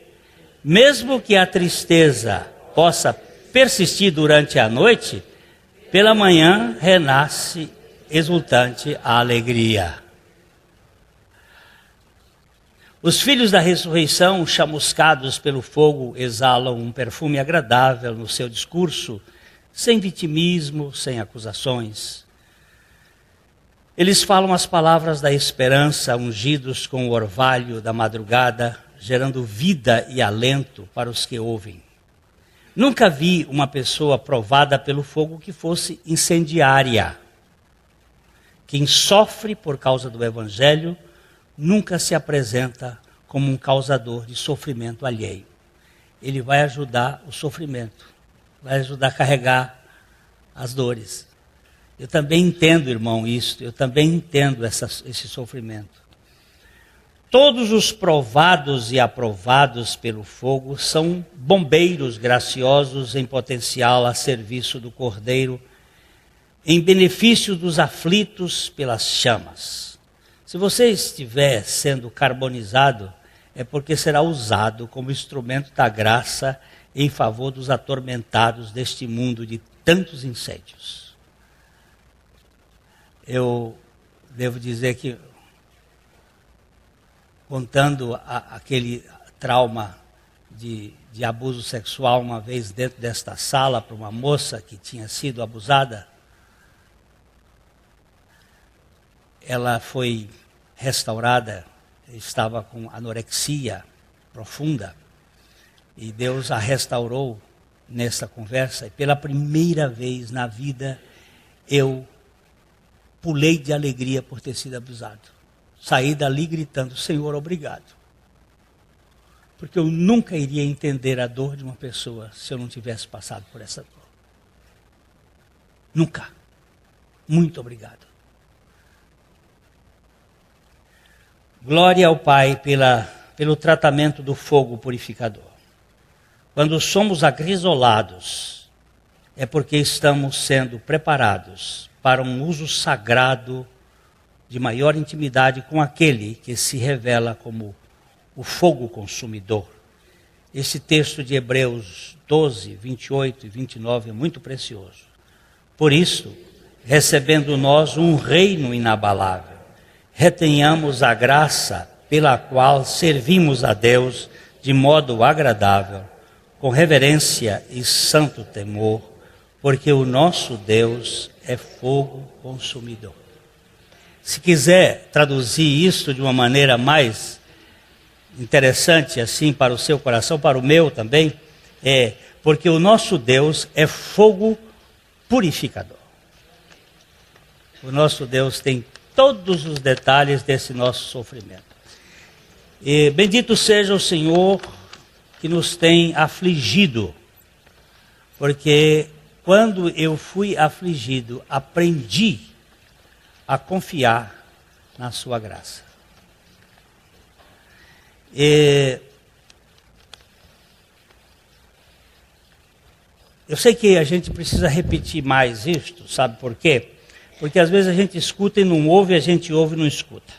mesmo que a tristeza possa persistir durante a noite, pela manhã renasce exultante a alegria. Os filhos da ressurreição, chamuscados pelo fogo, exalam um perfume agradável no seu discurso, sem vitimismo, sem acusações. Eles falam as palavras da esperança, ungidos com o orvalho da madrugada, gerando vida e alento para os que ouvem. Nunca vi uma pessoa provada pelo fogo que fosse incendiária. Quem sofre por causa do Evangelho nunca se apresenta como um causador de sofrimento alheio. Ele vai ajudar o sofrimento, vai ajudar a carregar as dores. Eu também entendo, irmão, isso. Eu também entendo esse sofrimento. Todos os provados e aprovados pelo fogo são bombeiros graciosos em potencial a serviço do Cordeiro, em benefício dos aflitos pelas chamas. Se você estiver sendo carbonizado, é porque será usado como instrumento da graça em favor dos atormentados deste mundo de tantos incêndios. Eu devo dizer que, contando aquele trauma de abuso sexual uma vez dentro desta sala para uma moça que tinha sido abusada, ela foi restaurada, estava com anorexia profunda, e Deus a restaurou nessa conversa, e pela primeira vez na vida eu pulei de alegria por ter sido abusado. Saí dali gritando, Senhor, obrigado. Porque eu nunca iria entender a dor de uma pessoa se eu não tivesse passado por essa dor. Nunca. Muito obrigado. Glória ao Pai pelo tratamento do fogo purificador. Quando somos agrisolados, é porque estamos sendo preparados para um uso sagrado de maior intimidade com aquele que se revela como o fogo consumidor. Esse texto de Hebreus 12, 28 e 29 é muito precioso. Por isso, recebendo nós um reino inabalável, retenhamos a graça pela qual servimos a Deus de modo agradável, com reverência e santo temor, porque o nosso Deus é fogo consumidor. Se quiser traduzir isso de uma maneira mais interessante assim para o seu coração, para o meu também, porque o nosso Deus é fogo purificador. O nosso Deus tem todos os detalhes desse nosso sofrimento. E bendito seja o Senhor que nos tem afligido, porque quando eu fui afligido, aprendi a confiar na sua graça. Eu sei que a gente precisa repetir mais isto, sabe por quê? Porque às vezes a gente escuta e não ouve, a gente ouve e não escuta.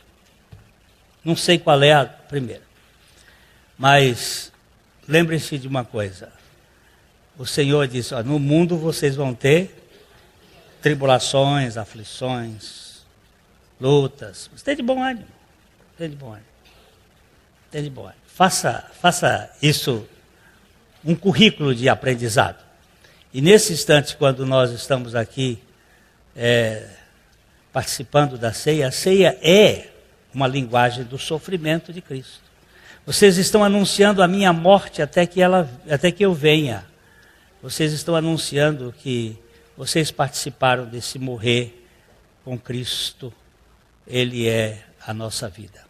Não sei qual é a primeira. Mas lembre-se de uma coisa. O Senhor disse, ó, no mundo vocês vão ter tribulações, aflições, lutas. Mas tem de bom ânimo. Tem de bom ânimo. Tem de bom ânimo. Faça isso um currículo de aprendizado. E nesse instante, quando nós estamos aqui participando da ceia, a ceia é uma linguagem do sofrimento de Cristo. Vocês estão anunciando a minha morte até que eu venha. Vocês estão anunciando que vocês participaram desse morrer com Cristo. Ele é a nossa vida.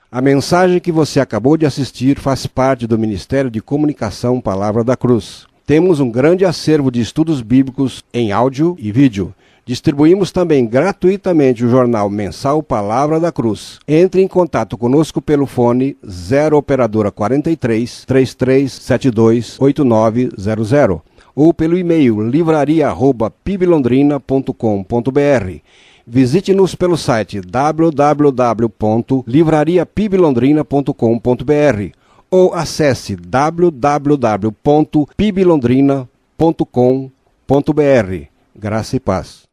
A mensagem que você acabou de assistir faz parte do Ministério de Comunicação Palavra da Cruz. Temos um grande acervo de estudos bíblicos em áudio e vídeo. Distribuímos também gratuitamente o jornal mensal Palavra da Cruz. Entre em contato conosco pelo fone 0 operadora 43 3372 8900 ou pelo e-mail livraria@piblondrina.com.br. Visite-nos pelo site www.livrariapiblondrina.com.br ou acesse www.piblondrina.com.br. Graça e paz.